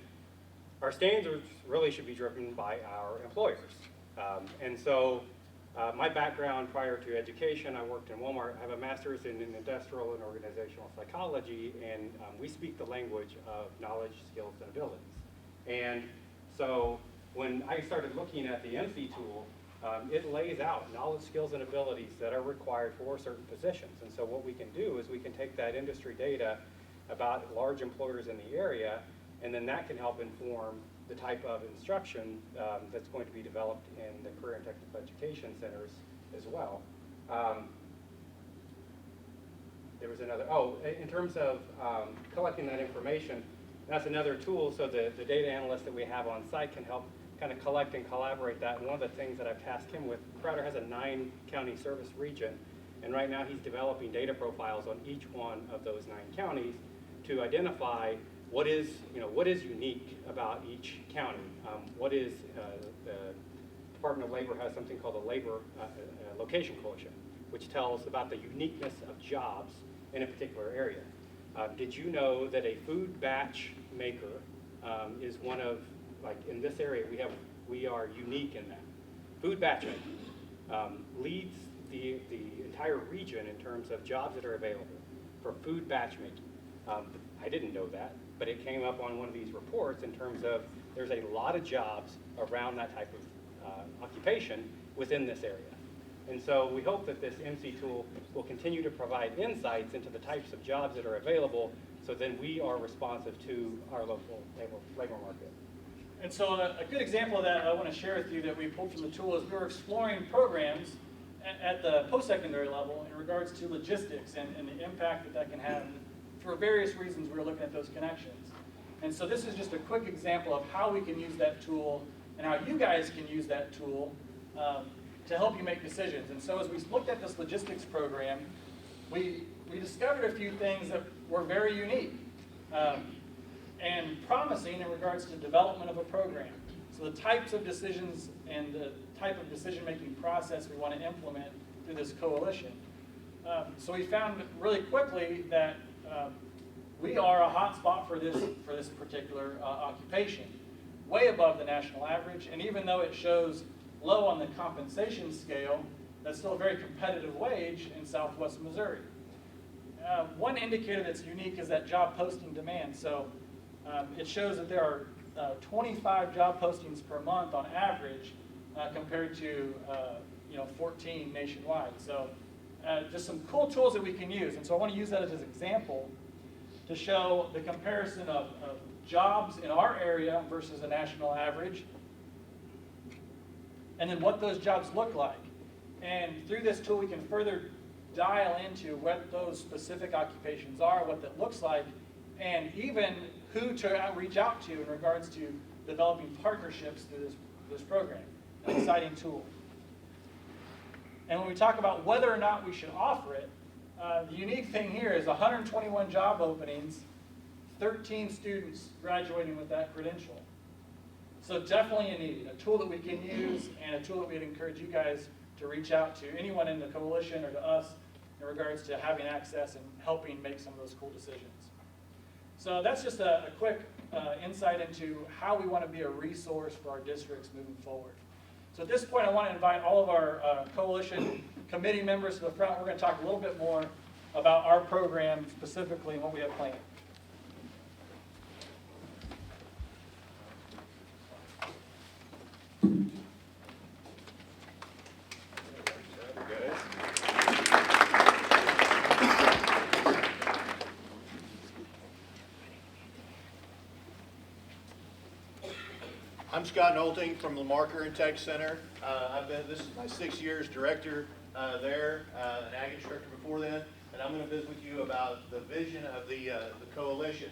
our standards really should be driven by our employers. And so my background prior to education, I worked in Walmart. I have a master's in industrial and organizational psychology, and we speak the language of knowledge, skills, and abilities. And so when I started looking at the MC tool, it lays out knowledge, skills, and abilities that are required for certain positions. And so what we can do is we can take that industry data about large employers in the area And then that can help inform the type of instruction that's going to be developed in the career and technical education centers as well. There was another, in terms of collecting that information, that's another tool, so the data analyst that we have on site can help kind of collect and collaborate that. And one of the things that I've tasked him with, Crowder has a 9-county service region, and right now he's developing data profiles on each one of those 9 counties to identify what is unique about each county. What is, the Department of Labor has something called a labor location quotient, which tells about the uniqueness of jobs in a particular area. Did you know that a food batch maker is one of, like in this area, we are unique in that. Food batch making leads the entire region in terms of jobs that are available for food batch making. I didn't know that, but it came up on one of these reports in terms of there's a lot of jobs around that type of occupation within this area. And so we hope that this MC tool will continue to provide insights into the types of jobs that are available, so then we are responsive to our local labor market. And so a good example of that I want to share with you that we pulled from the tool is we were exploring programs at the post-secondary level in regards to logistics and the impact that can have. For various reasons, we were looking at those connections. And so this is just a quick example of how we can use that tool and how you guys can use that tool to help you make decisions. And so as we looked at this logistics program, we discovered a few things that were very unique and promising in regards to development of a program. So the types of decisions and the type of decision-making process we want to implement through this coalition. So we found really quickly that we are a hot spot for this particular occupation, way above the national average, and even though it shows low on the compensation scale, that's still a very competitive wage in Southwest Missouri. One indicator that's unique is that job posting demand. So it shows that there are 25 job postings per month on average compared to 14 nationwide. So just some cool tools that we can use. And so I want to use that as an example to show the comparison of jobs in our area versus the national average, and then what those jobs look like. And through this tool, we can further dial into what those specific occupations are, what that looks like, and even who to reach out to in regards to developing partnerships through this program. An exciting tool. And when we talk about whether or not we should offer it, the unique thing here is 121 job openings, 13 students graduating with that credential. So definitely a need, a tool that we can use and a tool that we'd encourage you guys to reach out to anyone in the coalition or to us in regards to having access and helping make some of those cool decisions. So that's just a quick insight into how we want to be a resource for our districts moving forward. So at this point, I want to invite all of our coalition committee members to the front. We're going to talk a little bit more about our program specifically and what we have planned. I'm Scott Nolting from Lamar Career and Tech Center. This is my 6 year as director there, an ag instructor before then, and I'm going to visit with you about the vision of the coalition.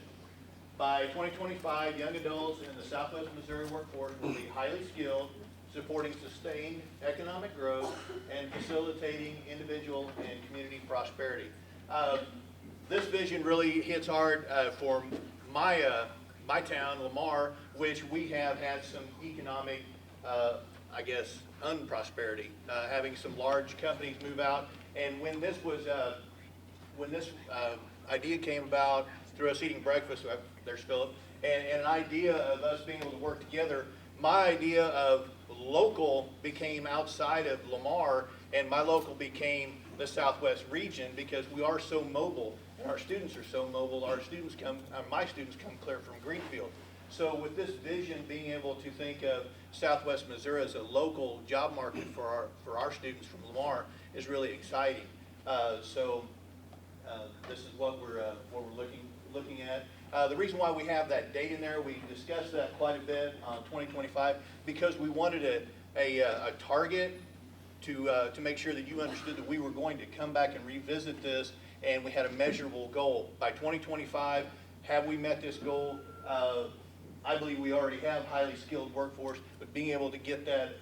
By 2025, young adults in the Southwest Missouri workforce will be highly skilled, supporting sustained economic growth and facilitating individual and community prosperity. This vision really hits hard for my town, Lamar, which we have had some economic, unprosperity, having some large companies move out. And when this idea came about through us eating breakfast, there's Philip, and an idea of us being able to work together, my idea of local became outside of Lamar, and my local became the Southwest region because we are so mobile. Our students are so mobile. My students come clear from Greenfield. So with this vision, being able to think of Southwest Missouri as a local job market for our students from Lamar is really exciting. This is what we're looking at. The reason why we have that date in there, we discussed that quite a bit on 2025, because we wanted a target to make sure that you understood that we were going to come back and revisit this, and we had a measurable goal. By 2025, have we met this goal? I believe we already have highly skilled workforce, but being able to get that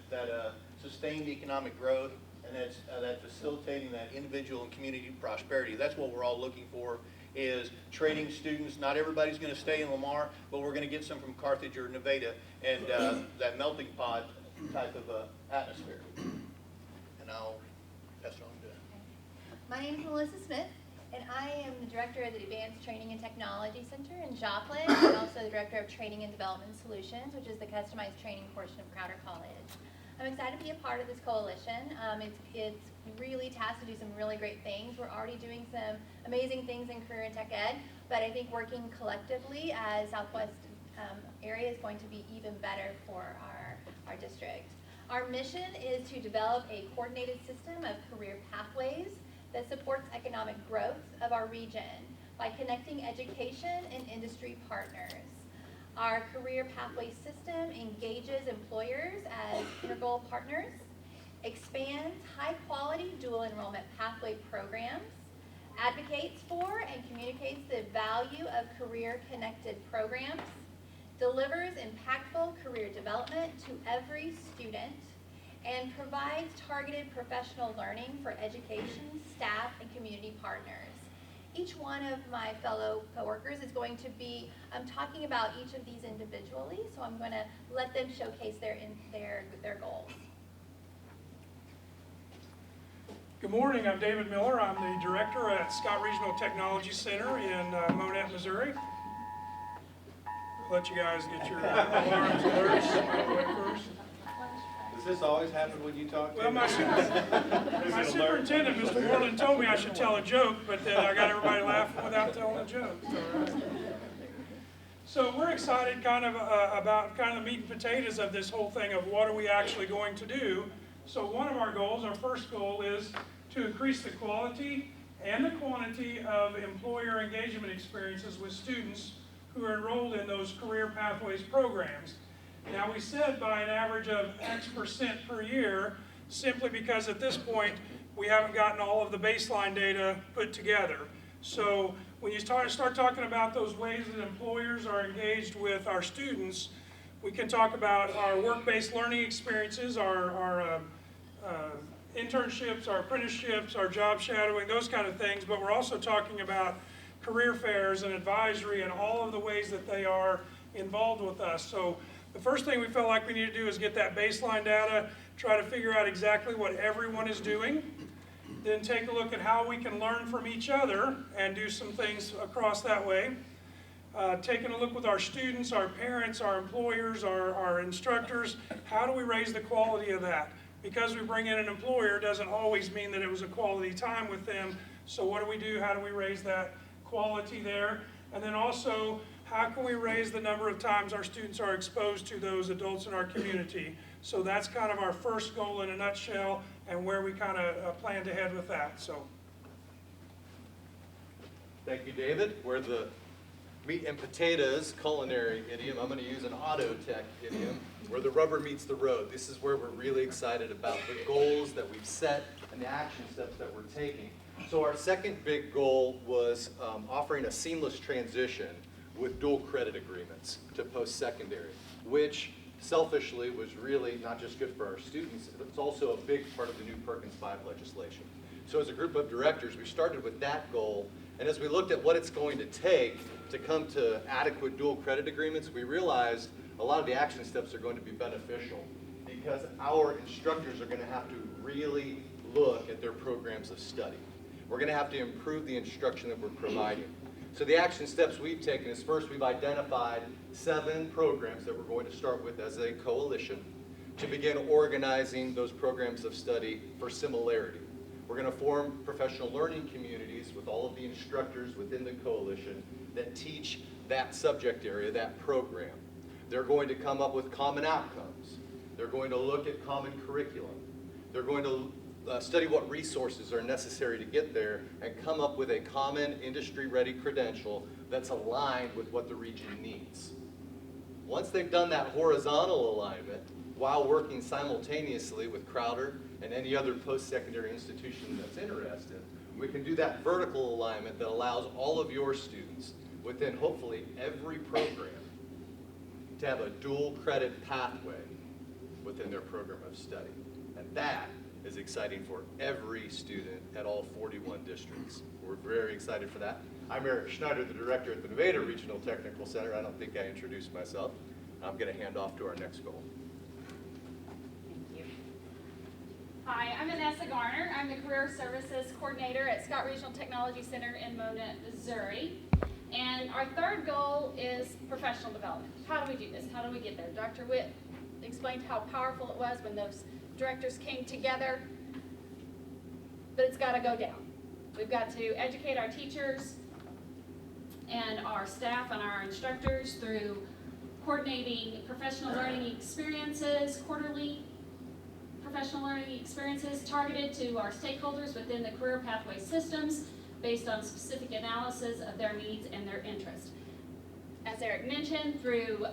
sustained economic growth and that facilitating that individual and community prosperity, that's what we're all looking for, is training students. Not everybody's going to stay in Lamar, but we're going to get some from Carthage or Nevada, and that melting pot type of atmosphere. And I'll pass it on to. My name is Melissa Smith, and I am the director of the Advanced Training and Technology Center in Joplin, and also the director of Training and Development Solutions, which is the customized training portion of Crowder College. I'm excited to be a part of this coalition. It's really tasked to do some really great things. We're already doing some amazing things in career and tech ed, but I think working collectively as Southwest area is going to be even better for our district. Our mission is to develop a coordinated system of career pathways that supports economic growth of our region by connecting education and industry partners. Our career pathway system engages employers as integral partners, expands high-quality dual enrollment pathway programs, advocates for and communicates the value of career-connected programs, delivers impactful career development to every student, and provides targeted professional learning for education, staff, and community partners. Each one of my fellow coworkers is going to be talking about each of these individually, so I'm going to let them showcase their goals. Good morning, I'm David Miller. I'm the director at Scott Regional Technology Center in Monette, Missouri. I'll let you guys get your alarms alerts out of the way first. Does this always happen when you talk to Well, my superintendent, Mr. Moreland, told me I should tell a joke, but then I got everybody laughing without telling a joke. So we're excited about the meat and potatoes of this whole thing of what are we actually going to do. So one of our goals, our first goal, is to increase the quality and the quantity of employer engagement experiences with students who are enrolled in those career pathways programs. Now, we said by an average of X% per year, simply because at this point we haven't gotten all of the baseline data put together. So when you start talking about those ways that employers are engaged with our students, we can talk about our work-based learning experiences, our internships, our apprenticeships, our job shadowing, those kind of things, but we're also talking about career fairs and advisory and all of the ways that they are involved with us. So the first thing we felt like we need to do is get that baseline data, try to figure out exactly what everyone is doing, then take a look at how we can learn from each other and do some things across that way. Taking a look with our students, our parents, our employers, our instructors, how do we raise the quality of that? Because we bring in an employer doesn't always mean that it was a quality time with them, so what do we do? How do we raise that quality there? And then also, how can we raise the number of times our students are exposed to those adults in our community? So that's kind of our first goal in a nutshell, and where we kind of plan to head with that. So, Thank you, David. We're the meat and potatoes culinary idiom. I'm going to use an auto tech idiom, where the rubber meets the road. This is where we're really excited about the goals that we've set and the action steps that we're taking. So our second big goal was offering a seamless transition with dual credit agreements to post-secondary, which selfishly was really not just good for our students, it's also a big part of the new Perkins 5 legislation. So as a group of directors, we started with that goal, and as we looked at what it's going to take to come to adequate dual credit agreements, we realized a lot of the action steps are going to be beneficial because our instructors are going to have to really look at their programs of study. We're going to have to improve the instruction that we're providing. So the action steps we've taken is, first, we've identified 7 programs that we're going to start with as a coalition to begin organizing those programs of study for similarity. We're going to form professional learning communities with all of the instructors within the coalition that teach that subject area, that program. They're going to come up with common outcomes. They're going to look at common curriculum. They're going to study what resources are necessary to get there and come up with a common industry-ready credential that's aligned with what the region needs. Once they've done that horizontal alignment, while working simultaneously with Crowder and any other post-secondary institution that's interested, we can do that vertical alignment that allows all of your students within hopefully every program to have a dual credit pathway within their program of study. And that is exciting for every student at all 41 districts. We're very excited for that. I'm Eric Schneider, the director at the Nevada Regional Technical Center. I don't think I introduced myself. I'm going to hand off to our next goal. Thank you. Hi, I'm Annessa Garner. I'm the Career Services Coordinator at Scott Regional Technology Center in Mona, Missouri. And our third goal is professional development. How do we do this? How do we get there? Dr. Witt explained how powerful it was when those directors came together, but it's got to go down. We've got to educate our teachers and our staff and our instructors through coordinating professional learning experiences, quarterly professional learning experiences targeted to our stakeholders within the career pathway systems based on specific analysis of their needs and their interests. As Eric mentioned, through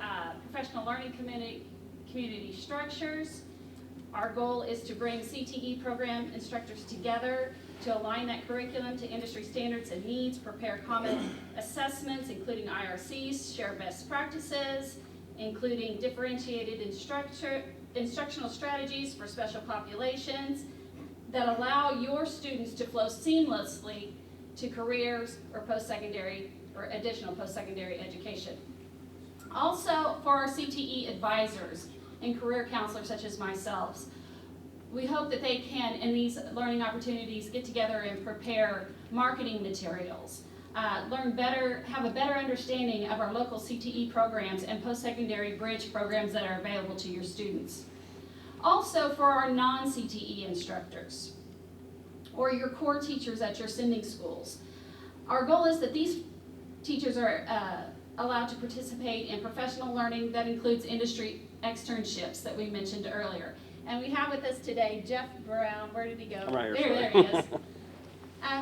professional learning community structures, our goal is to bring CTE program instructors together to align that curriculum to industry standards and needs, prepare common assessments, including IRCs, share best practices, including differentiated instructional strategies for special populations that allow your students to flow seamlessly to careers or post-secondary or additional post-secondary education. Also, for our CTE advisors and career counselors such as myself, we hope that they can, in these learning opportunities, get together and prepare marketing materials, learn better, have a better understanding of our local CTE programs and post-secondary bridge programs that are available to your students. Also, for our non-CTE instructors or your core teachers at your sending schools, our goal is that these teachers are allowed to participate in professional learning that includes industry externships that we mentioned earlier. And we have with us today Jeff Brown. Where did he go? I'm right here. There he is.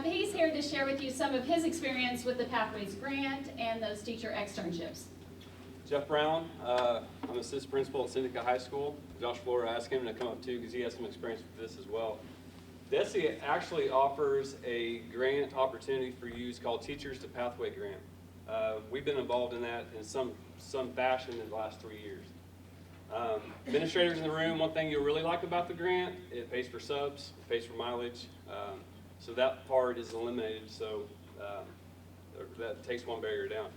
He's here to share with you some of his experience with the Pathways Grant and those teacher externships. Jeff Brown, I'm assistant principal at Syndica High School. Josh Flora asked him to come up too because he has some experience with this as well. DESE actually offers a grant opportunity for you. It's called Teachers to Pathway Grant. We've been involved in that in some fashion in the last 3 years. Administrators in the room, one thing you'll really like about the grant, it pays for subs, it pays for mileage, so that part is eliminated, so that takes one barrier down.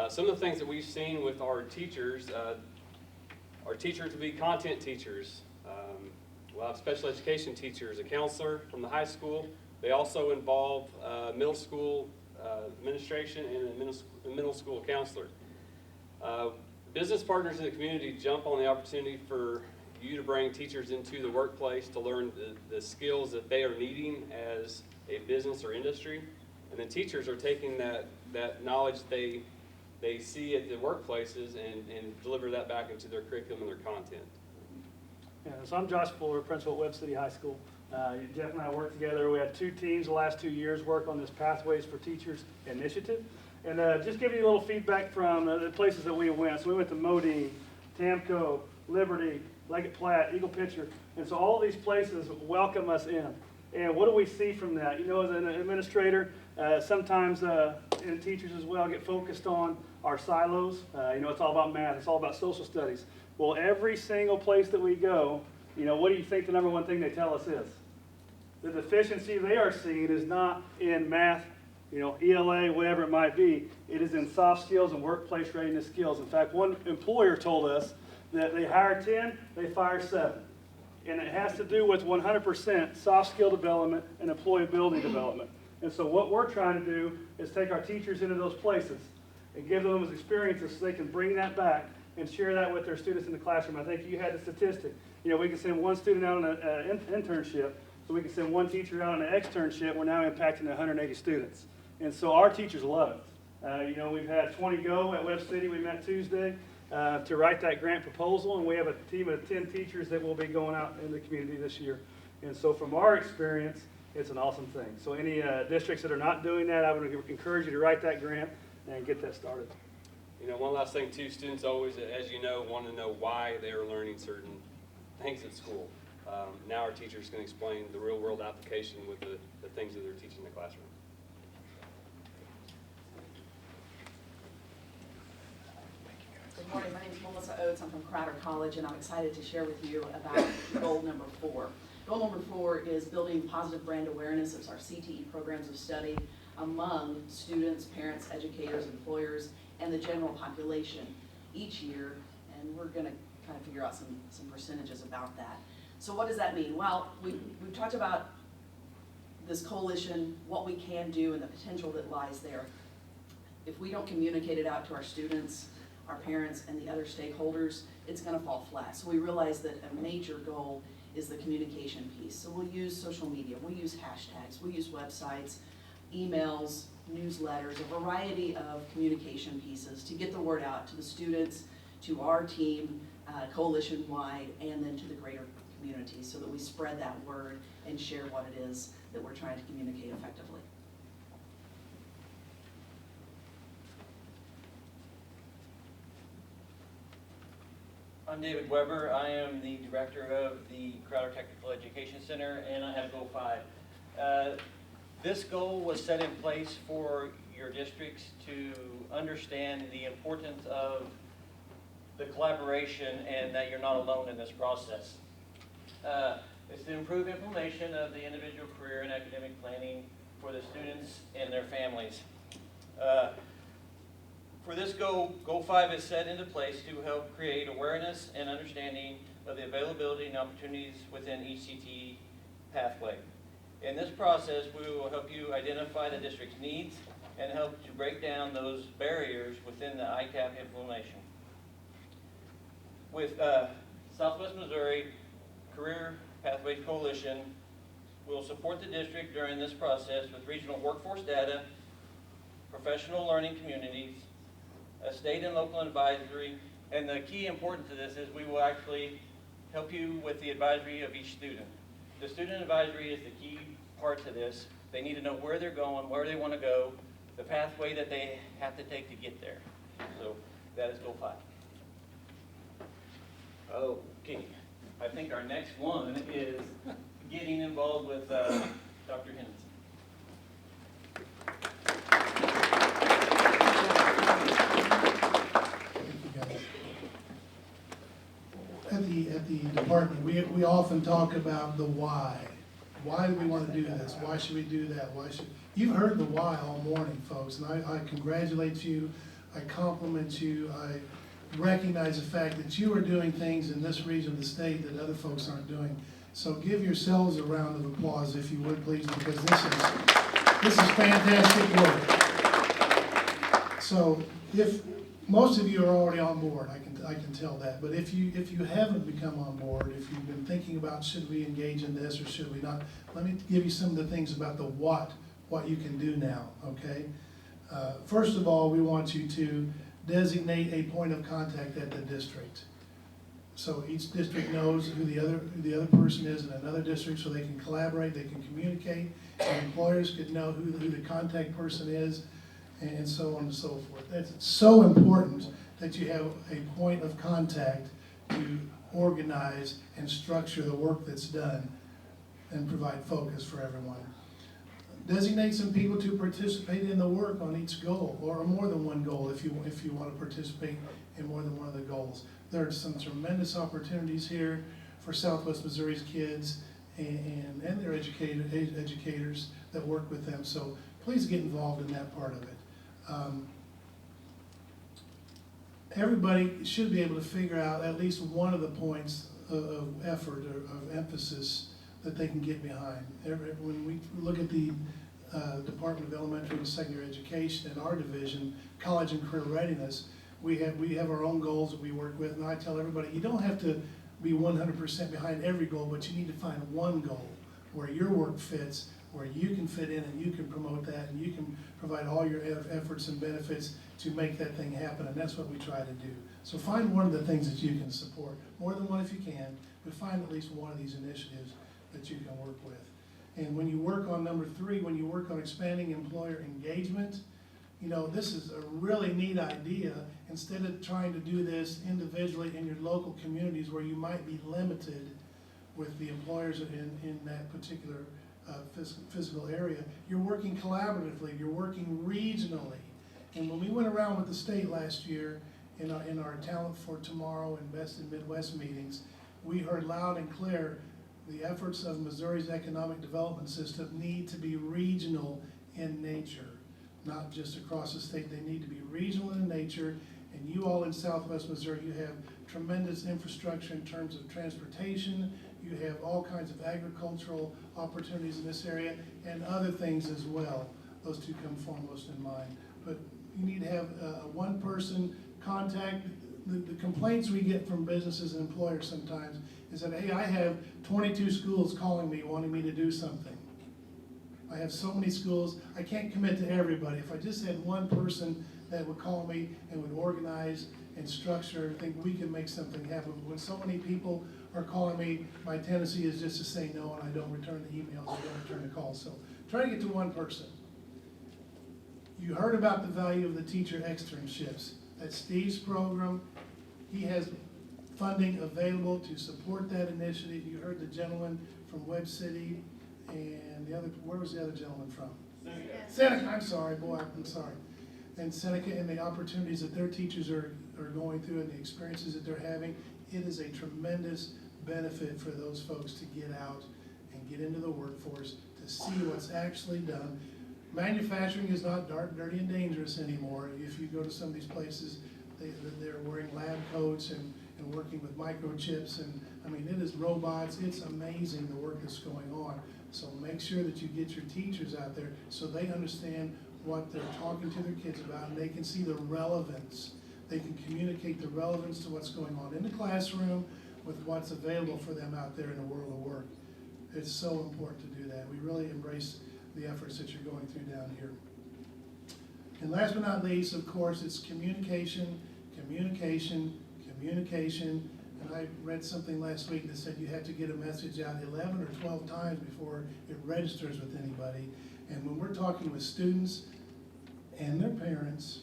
Some of the things that we've seen with our teachers to be content teachers. We'll have special education teachers, a counselor from the high school. They also involve middle school administration and a middle school counselor. Business partners in the community jump on the opportunity for you to bring teachers into the workplace to learn the skills that they are needing as a business or industry. And then teachers are taking that knowledge they see at the workplaces and deliver that back into their curriculum and their content. Yeah, so I'm Josh Fuller, principal at Webb City High School. Jeff and I work together. We had 2 teams the last 2 years work on this Pathways for Teachers initiative. And just give you a little feedback from the places that we went. So we went to Modine, Tamco, Liberty, Leggett Platte, Eagle Pitcher. And so all these places welcome us in. And what do we see from that? You know, as an administrator, sometimes, and teachers as well, get focused on our silos. You know, it's all about math. It's all about social studies. Well, every single place that we go, you know, what do you think the number one thing they tell us is? The deficiency they are seeing is not in math, you know, ELA, whatever it might be. It is in soft skills and workplace readiness skills. In fact, one employer told us that they hire 10, they fire 7. And it has to do with 100% soft skill development and employability development. And so what we're trying to do is take our teachers into those places and give them those experiences so they can bring that back and share that with their students in the classroom. I think you had the statistic. You know, we can send one student out on an internship, so we can send one teacher out on an externship. We're now impacting 180 students. And so our teachers love it. You know, we've had 20 go at Webb City. We met Tuesday to write that grant proposal, and we have a team of 10 teachers that will be going out in the community this year. And so from our experience, it's an awesome thing. So any districts that are not doing that, I would encourage you to write that grant. and get that started. You know, one last thing too, students always, as you know, want to know why they are learning certain things at school. Now our teachers can explain the real world application with the things that they're teaching in the classroom. Good morning, my name is Melissa Oates. I'm from Crowder College, and I'm excited to share with you about goal number 4. Goal number 4 is building positive brand awareness. It's our CTE programs of study among students, parents, educators, employers, and the general population each year, and we're going to kind of figure out some percentages about that. So what does that mean? Well, we've talked about this coalition, what we can do, and the potential that lies there. If we don't communicate it out to our students, our parents, and the other stakeholders, it's going to fall flat. So we realize that a major goal is the communication piece. So we'll use social media, we'll use hashtags, we'll use websites, emails, newsletters, a variety of communication pieces to get the word out to the students, to our team, coalition-wide, and then to the greater community, so that we spread that word and share what it is that we're trying to communicate effectively. I'm David Weber. I am the director of the Crowder Technical Education Center, and I have Goal 5. This goal was set in place for your districts to understand the importance of the collaboration and that you're not alone in this process. It's to improve implementation of the individual career and academic planning for the students and their families. For this goal, Goal 5 is set into place to help create awareness and understanding of the availability and opportunities within each CTE pathway. In this process, we will help you identify the district's needs and help to break down those barriers within the ITAP implementation. With Southwest Missouri Career Pathways Coalition, we'll support the district during this process with regional workforce data, professional learning communities, a state and local advisory, and the key important to this is we will actually help you with the advisory of each student. The student advisory is the key part to this. They need to know where they're going, where they want to go, the pathway that they have to take to get there. So that is Goal 5. Okay, I think our next one is getting involved with Dr. Henderson. At the department, we often talk about the why. Why do we want to do this? Why should we do that? You've heard the why all morning, folks, and I congratulate you, I compliment you, I recognize the fact that you are doing things in this region of the state that other folks aren't doing. So give yourselves a round of applause, if you would, please, because this is fantastic work. So if most of you are already on board, I can tell that. But if you haven't become on board, if you've been thinking about should we engage in this or should we not, let me give you some of the things about the what you can do now. Okay. First of all, we want you to designate a point of contact at the district. So each district knows who the other person is in another district, so they can collaborate, they can communicate, and employers could know who the contact person is, and so on and so forth. It's so important that you have a point of contact to organize and structure the work that's done and provide focus for everyone. Designate some people to participate in the work on each goal, or more than one goal if you want to participate in more than one of the goals. There are some tremendous opportunities here for Southwest Missouri's kids and their educators that work with them, so please get involved in that part of it. Everybody should be able to figure out at least one of the points of effort or of emphasis that they can get behind. When we look at the Department of Elementary and Secondary Education in our division, College and Career Readiness, we have our own goals that we work with, and I tell everybody, you don't have to be 100% behind every goal, but you need to find one goal where your work fits, where you can fit in and you can promote that and you can provide all your efforts and benefits to make that thing happen, and that's what we try to do. So find one of the things that you can support, more than one if you can, but find at least one of these initiatives that you can work with. And when you work on number 3, when you work on expanding employer engagement, you know, this is a really neat idea. Instead of trying to do this individually in your local communities where you might be limited with the employers in that particular physical area, you're working collaboratively, you're working regionally. And when we went around with the state last year in our Talent for Tomorrow and Best in Midwest meetings, we heard loud and clear the efforts of Missouri's economic development system need to be regional in nature, not just across the state. They need to be regional in nature. And you all in Southwest Missouri, you have tremendous infrastructure in terms of transportation. You have all kinds of agricultural opportunities in this area and other things as well. Those two come foremost in mind. But you need to have a one-person contact. The complaints we get from businesses and employers sometimes is that, hey, I have 22 schools calling me, wanting me to do something. I have so many schools, I can't commit to everybody. If I just had one person that would call me and would organize and structure, I think we can make something happen. When so many people are calling me, my tendency is just to say no, and I don't return the emails, I don't return the calls. So try to get to one person. You heard about the value of the teacher externships. That's Steve's program. He has funding available to support that initiative. You heard the gentleman from Webb City and the other, where was the other gentleman from? Seneca, I'm sorry, boy, I'm sorry. And Seneca and the opportunities that their teachers are going through and the experiences that they're having, it is a tremendous benefit for those folks to get out and get into the workforce, to see what's actually done. Manufacturing is not dark, dirty, and dangerous anymore. If you go to some of these places, they're wearing lab coats and working with microchips, and I mean, it is robots. It's amazing the work that's going on. So make sure that you get your teachers out there so they understand what they're talking to their kids about, and they can see the relevance. They can communicate the relevance to what's going on in the classroom with what's available for them out there in the world of work. It's so important to do that. We really embrace the efforts that you're going through down here. And last but not least, of course, it's communication, communication, communication. And I read something last week that said you have to get a message out 11 or 12 times before it registers with anybody. And when we're talking with students and their parents,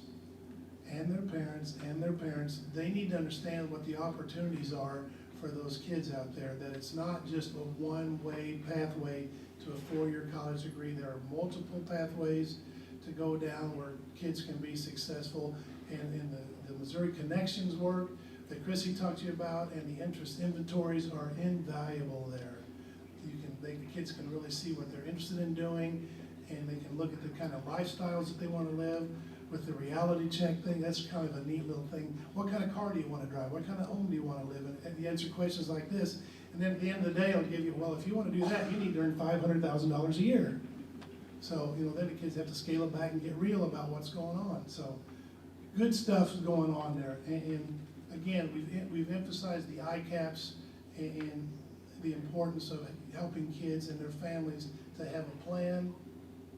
and their parents, and their parents, they need to understand what the opportunities are for those kids out there, that it's not just a one-way pathway to a four-year college degree. There are multiple pathways to go down where kids can be successful. And in the Missouri Connections work that Chrissy talked to you about, and the interest inventories are invaluable there. The kids can really see what they're interested in doing, and they can look at the kind of lifestyles that they want to live. With the reality check thing, that's kind of a neat little thing. What kind of car do you want to drive? What kind of home do you want to live in? And you answer questions like this, and then at the end of the day, I'll give you, well, if you want to do that, you need to earn $500,000 a year. So, you know, then the kids have to scale it back and get real about what's going on. So, good stuff is going on there. And again, we've emphasized the ITAPs and the importance of helping kids and their families to have a plan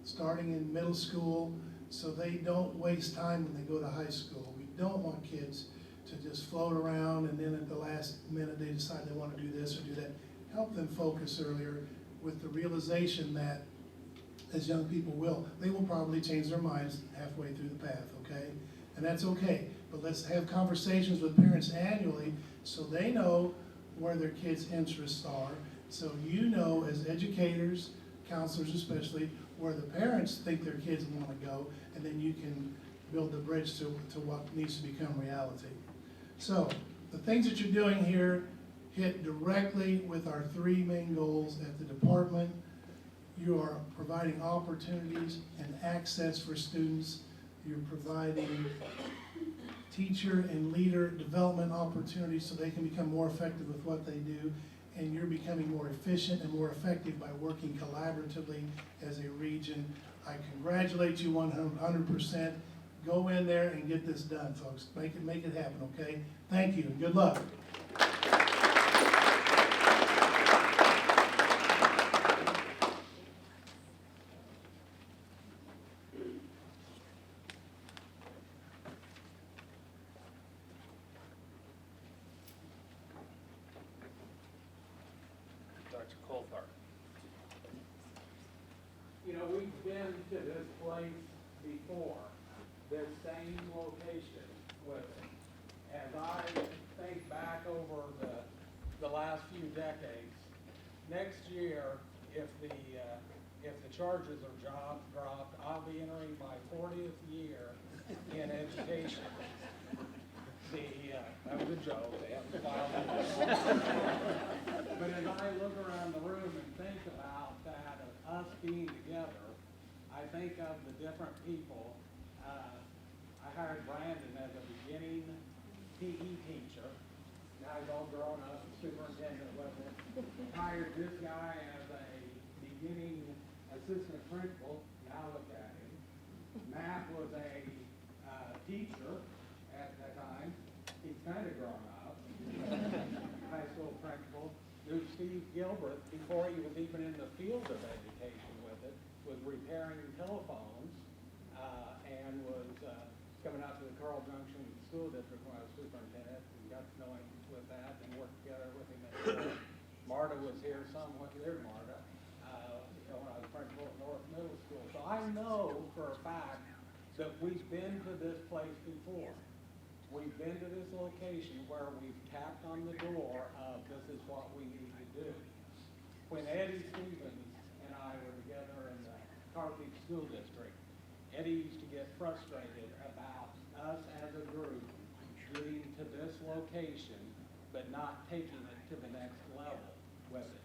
starting in middle school, so they don't waste time when they go to high school. We don't want kids to just float around and then at the last minute they decide they want to do this or do that. Help them focus earlier with the realization that, as young people will, they will probably change their minds halfway through the path, okay? And that's okay, but let's have conversations with parents annually so they know where their kids' interests are. So you know, as educators, counselors especially, where the parents think their kids want to go, and then you can build the bridge to what needs to become reality. So the things that you're doing here hit directly with our three main goals at the department. You are providing opportunities and access for students. You're providing teacher and leader development opportunities so they can become more effective with what they do. And you're becoming more efficient and more effective by working collaboratively as a region. I congratulate you 100%. Go in there and get this done, folks. Make it happen, okay? Thank you, and good luck. Dr. Coulthard. You know, we've been to this place before, this same location with it. As I think back over the last few decades, next year, if the charges are dropped, I'll be entering my 40th year in education. That was a joke. They haven't filed it. But as I look around the room and think about that, of us being together, I think of the different people. I hired Brandon as a beginning PE teacher. Now he's all grown up, superintendent with it. Hired this guy as a beginning assistant principal. Now look at him. Matt was a teacher at that time. He's kind of grown up. High school principal. Knew Steve Gilbert before he was even in the field of education with it. Was repairing telephones and was coming out to the Carl Junction School District when I was superintendent and got to know him with that and worked together with him. Marta was here somewhat. There's Marta. When I was principal at North Middle School. So I know for a fact that we've been to this place before. We've been to this location where we've tapped on the door of this is what we need to do. When Eddie Stevens and I were together in the Carthage School District, Eddie used to get frustrated about us as a group getting to this location but not taking it to the next level with it.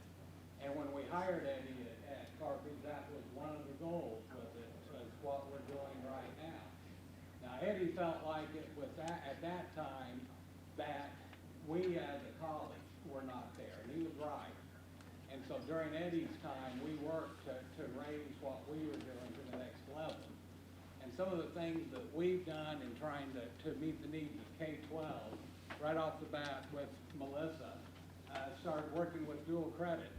And when we hired Eddie at Carthage, that was one of the goals with it, was what we're doing right now. Now, Eddie felt like it was at that time that we as a college were not there, and he was right. And so during Eddie's time, we worked to raise what we were doing to the next level. And some of the things that we've done in trying to meet the needs of K-12, right off the bat with Melissa, started working with dual credit.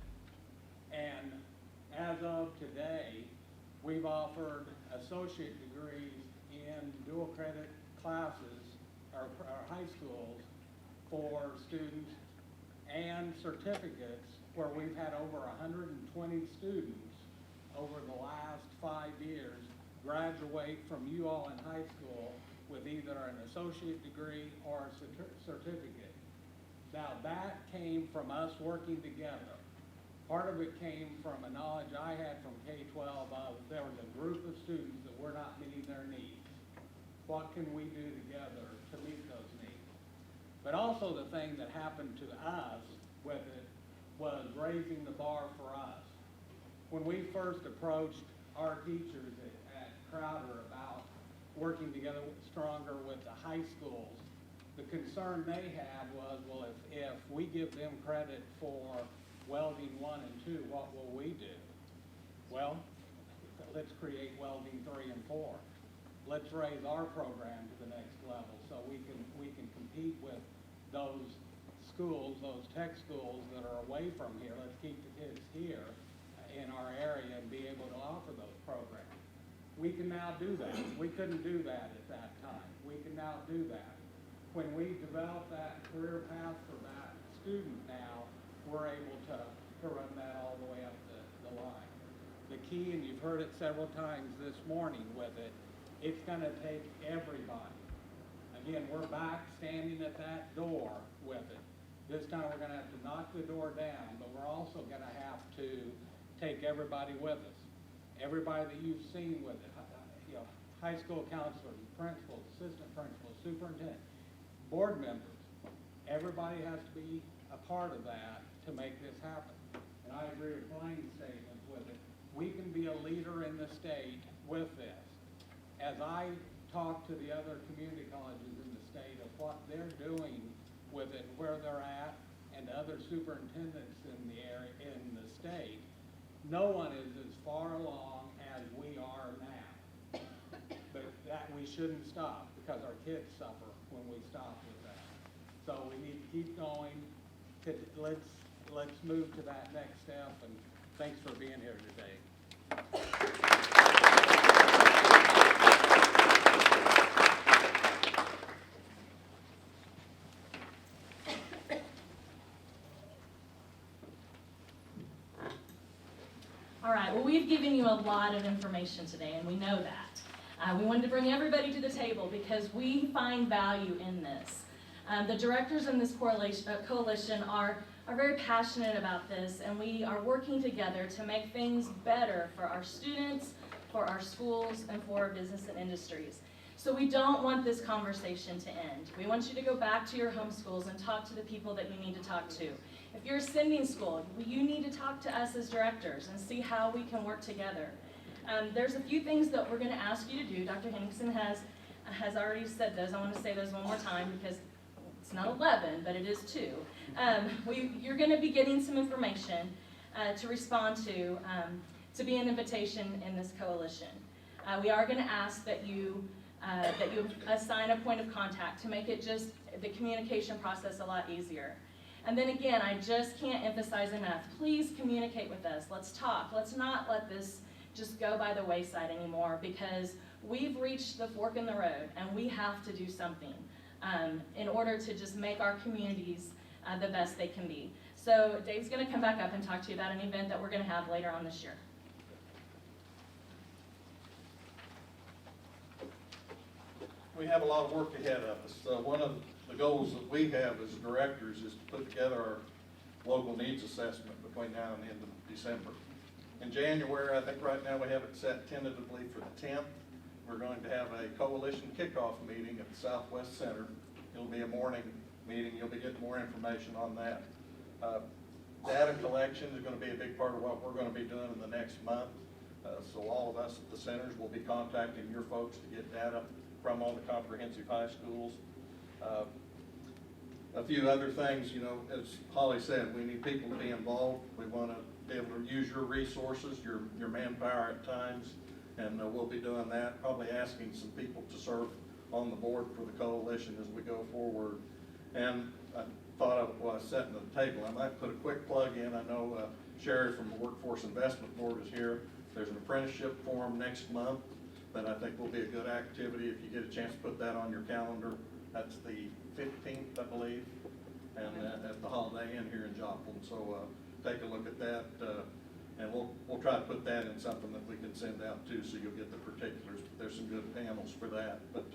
And as of today, we've offered associate degrees in dual credit classes or high schools for students and certificates where we've had over 120 students over the last 5 years graduate from you all in high school with either an associate degree or a certificate. Now that came from us working together. Part of it came from a knowledge I had from K-12 of there was a group of students that were not meeting their needs. What can we do together to meet those needs? But also the thing that happened to us with it was raising the bar for us. When we first approached our teachers at Crowder about working together stronger with the high schools, the concern they had was, well, if we give them credit for welding 1 and 2, what will we do? Well, let's create welding 3 and 4. Let's raise our program to the next level so we can compete with those schools, those tech schools that are away from here. Let's keep the kids here in our area and be able to offer those programs. We can now do that. We couldn't do that at that time. We can now do that. When we develop that career path for that student now, we're able to run that all the way up the line. The key, and you've heard it several times this morning with it, it's going to take everybody. Again, we're back standing at that door with it. This time we're going to have to knock the door down, but we're also going to have to take everybody with us. Everybody that you've seen with it, high school counselors, principals, assistant principals, superintendent, board members. Everybody has to be a part of that to make this happen. And I agree with Blaine's statements with it. We can be a leader in the state with this. As I talk to the other community colleges in the state of what they're doing with it, where they're at, and other superintendents in the area, in the state, no one is as far along as we are now. But that we shouldn't stop because our kids suffer when we stop with that. So we need to keep going. Let's move to that next step, and thanks for being here today. All right, well, we've given you a lot of information today, and we know that. We wanted to bring everybody to the table because we find value in this. The directors in this coalition are very passionate about this, and we are working together to make things better for our students, for our schools, and for our business and industries. So we don't want this conversation to end. We want you to go back to your home schools and talk to the people that you need to talk to. If you're a sending school, you need to talk to us as directors and see how we can work together. There's a few things that we're going to ask you to do. Dr. Henningsen has already said those. I want to say those one more time because it's not 11, but it is 2. You're going to be getting some information to respond to be an invitation in this coalition. We are going to ask that you assign a point of contact to make it just the communication process a lot easier. And then again, I just can't emphasize enough, please communicate with us. Let's talk. Let's not let this just go by the wayside anymore, because we've reached the fork in the road and we have to do something in order to just make our communities the best they can be. So Dave's going to come back up and talk to you about an event that we're going to have later on this year. We have a lot of work ahead of us. One of the goals that we have as directors is to put together our local needs assessment between now and the end of December. In January, I think right now we have it set tentatively for the 10th. We're going to have a coalition kickoff meeting at the Southwest Center. It'll be a morning meeting. You'll be getting more information on that. Data collection is going to be a big part of what we're going to be doing in the next month. So all of us at the centers will be contacting your folks to get data from all the comprehensive high schools. A few other things, you know, as Holly said, we need people to be involved. We want to be able to use your resources, your manpower at times, and we'll be doing that, probably asking some people to serve on the board for the coalition as we go forward. And I thought while I was setting the table, I might put a quick plug in. I know Sherry from the Workforce Investment Board is here. There's an apprenticeship forum next month that I think will be a good activity if you get a chance to put that on your calendar. That's the 15th, I believe, and at the Holiday Inn here in Joplin. So take a look at that, and we'll try to put that in something that we can send out too, so you'll get the particulars. There's some good panels for that. But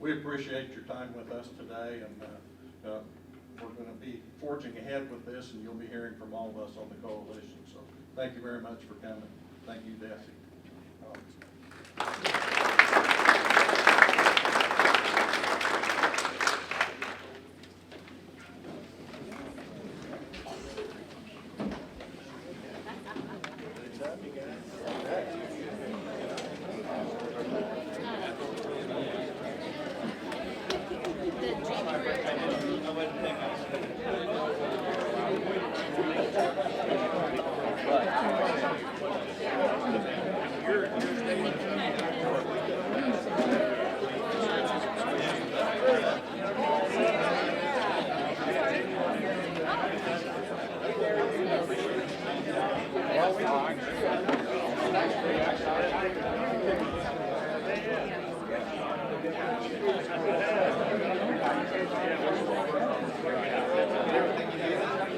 we appreciate your time with us today, and we're going to be forging ahead with this, and you'll be hearing from all of us on the coalition. So thank you very much for coming. Thank you, DESE. Everything you need.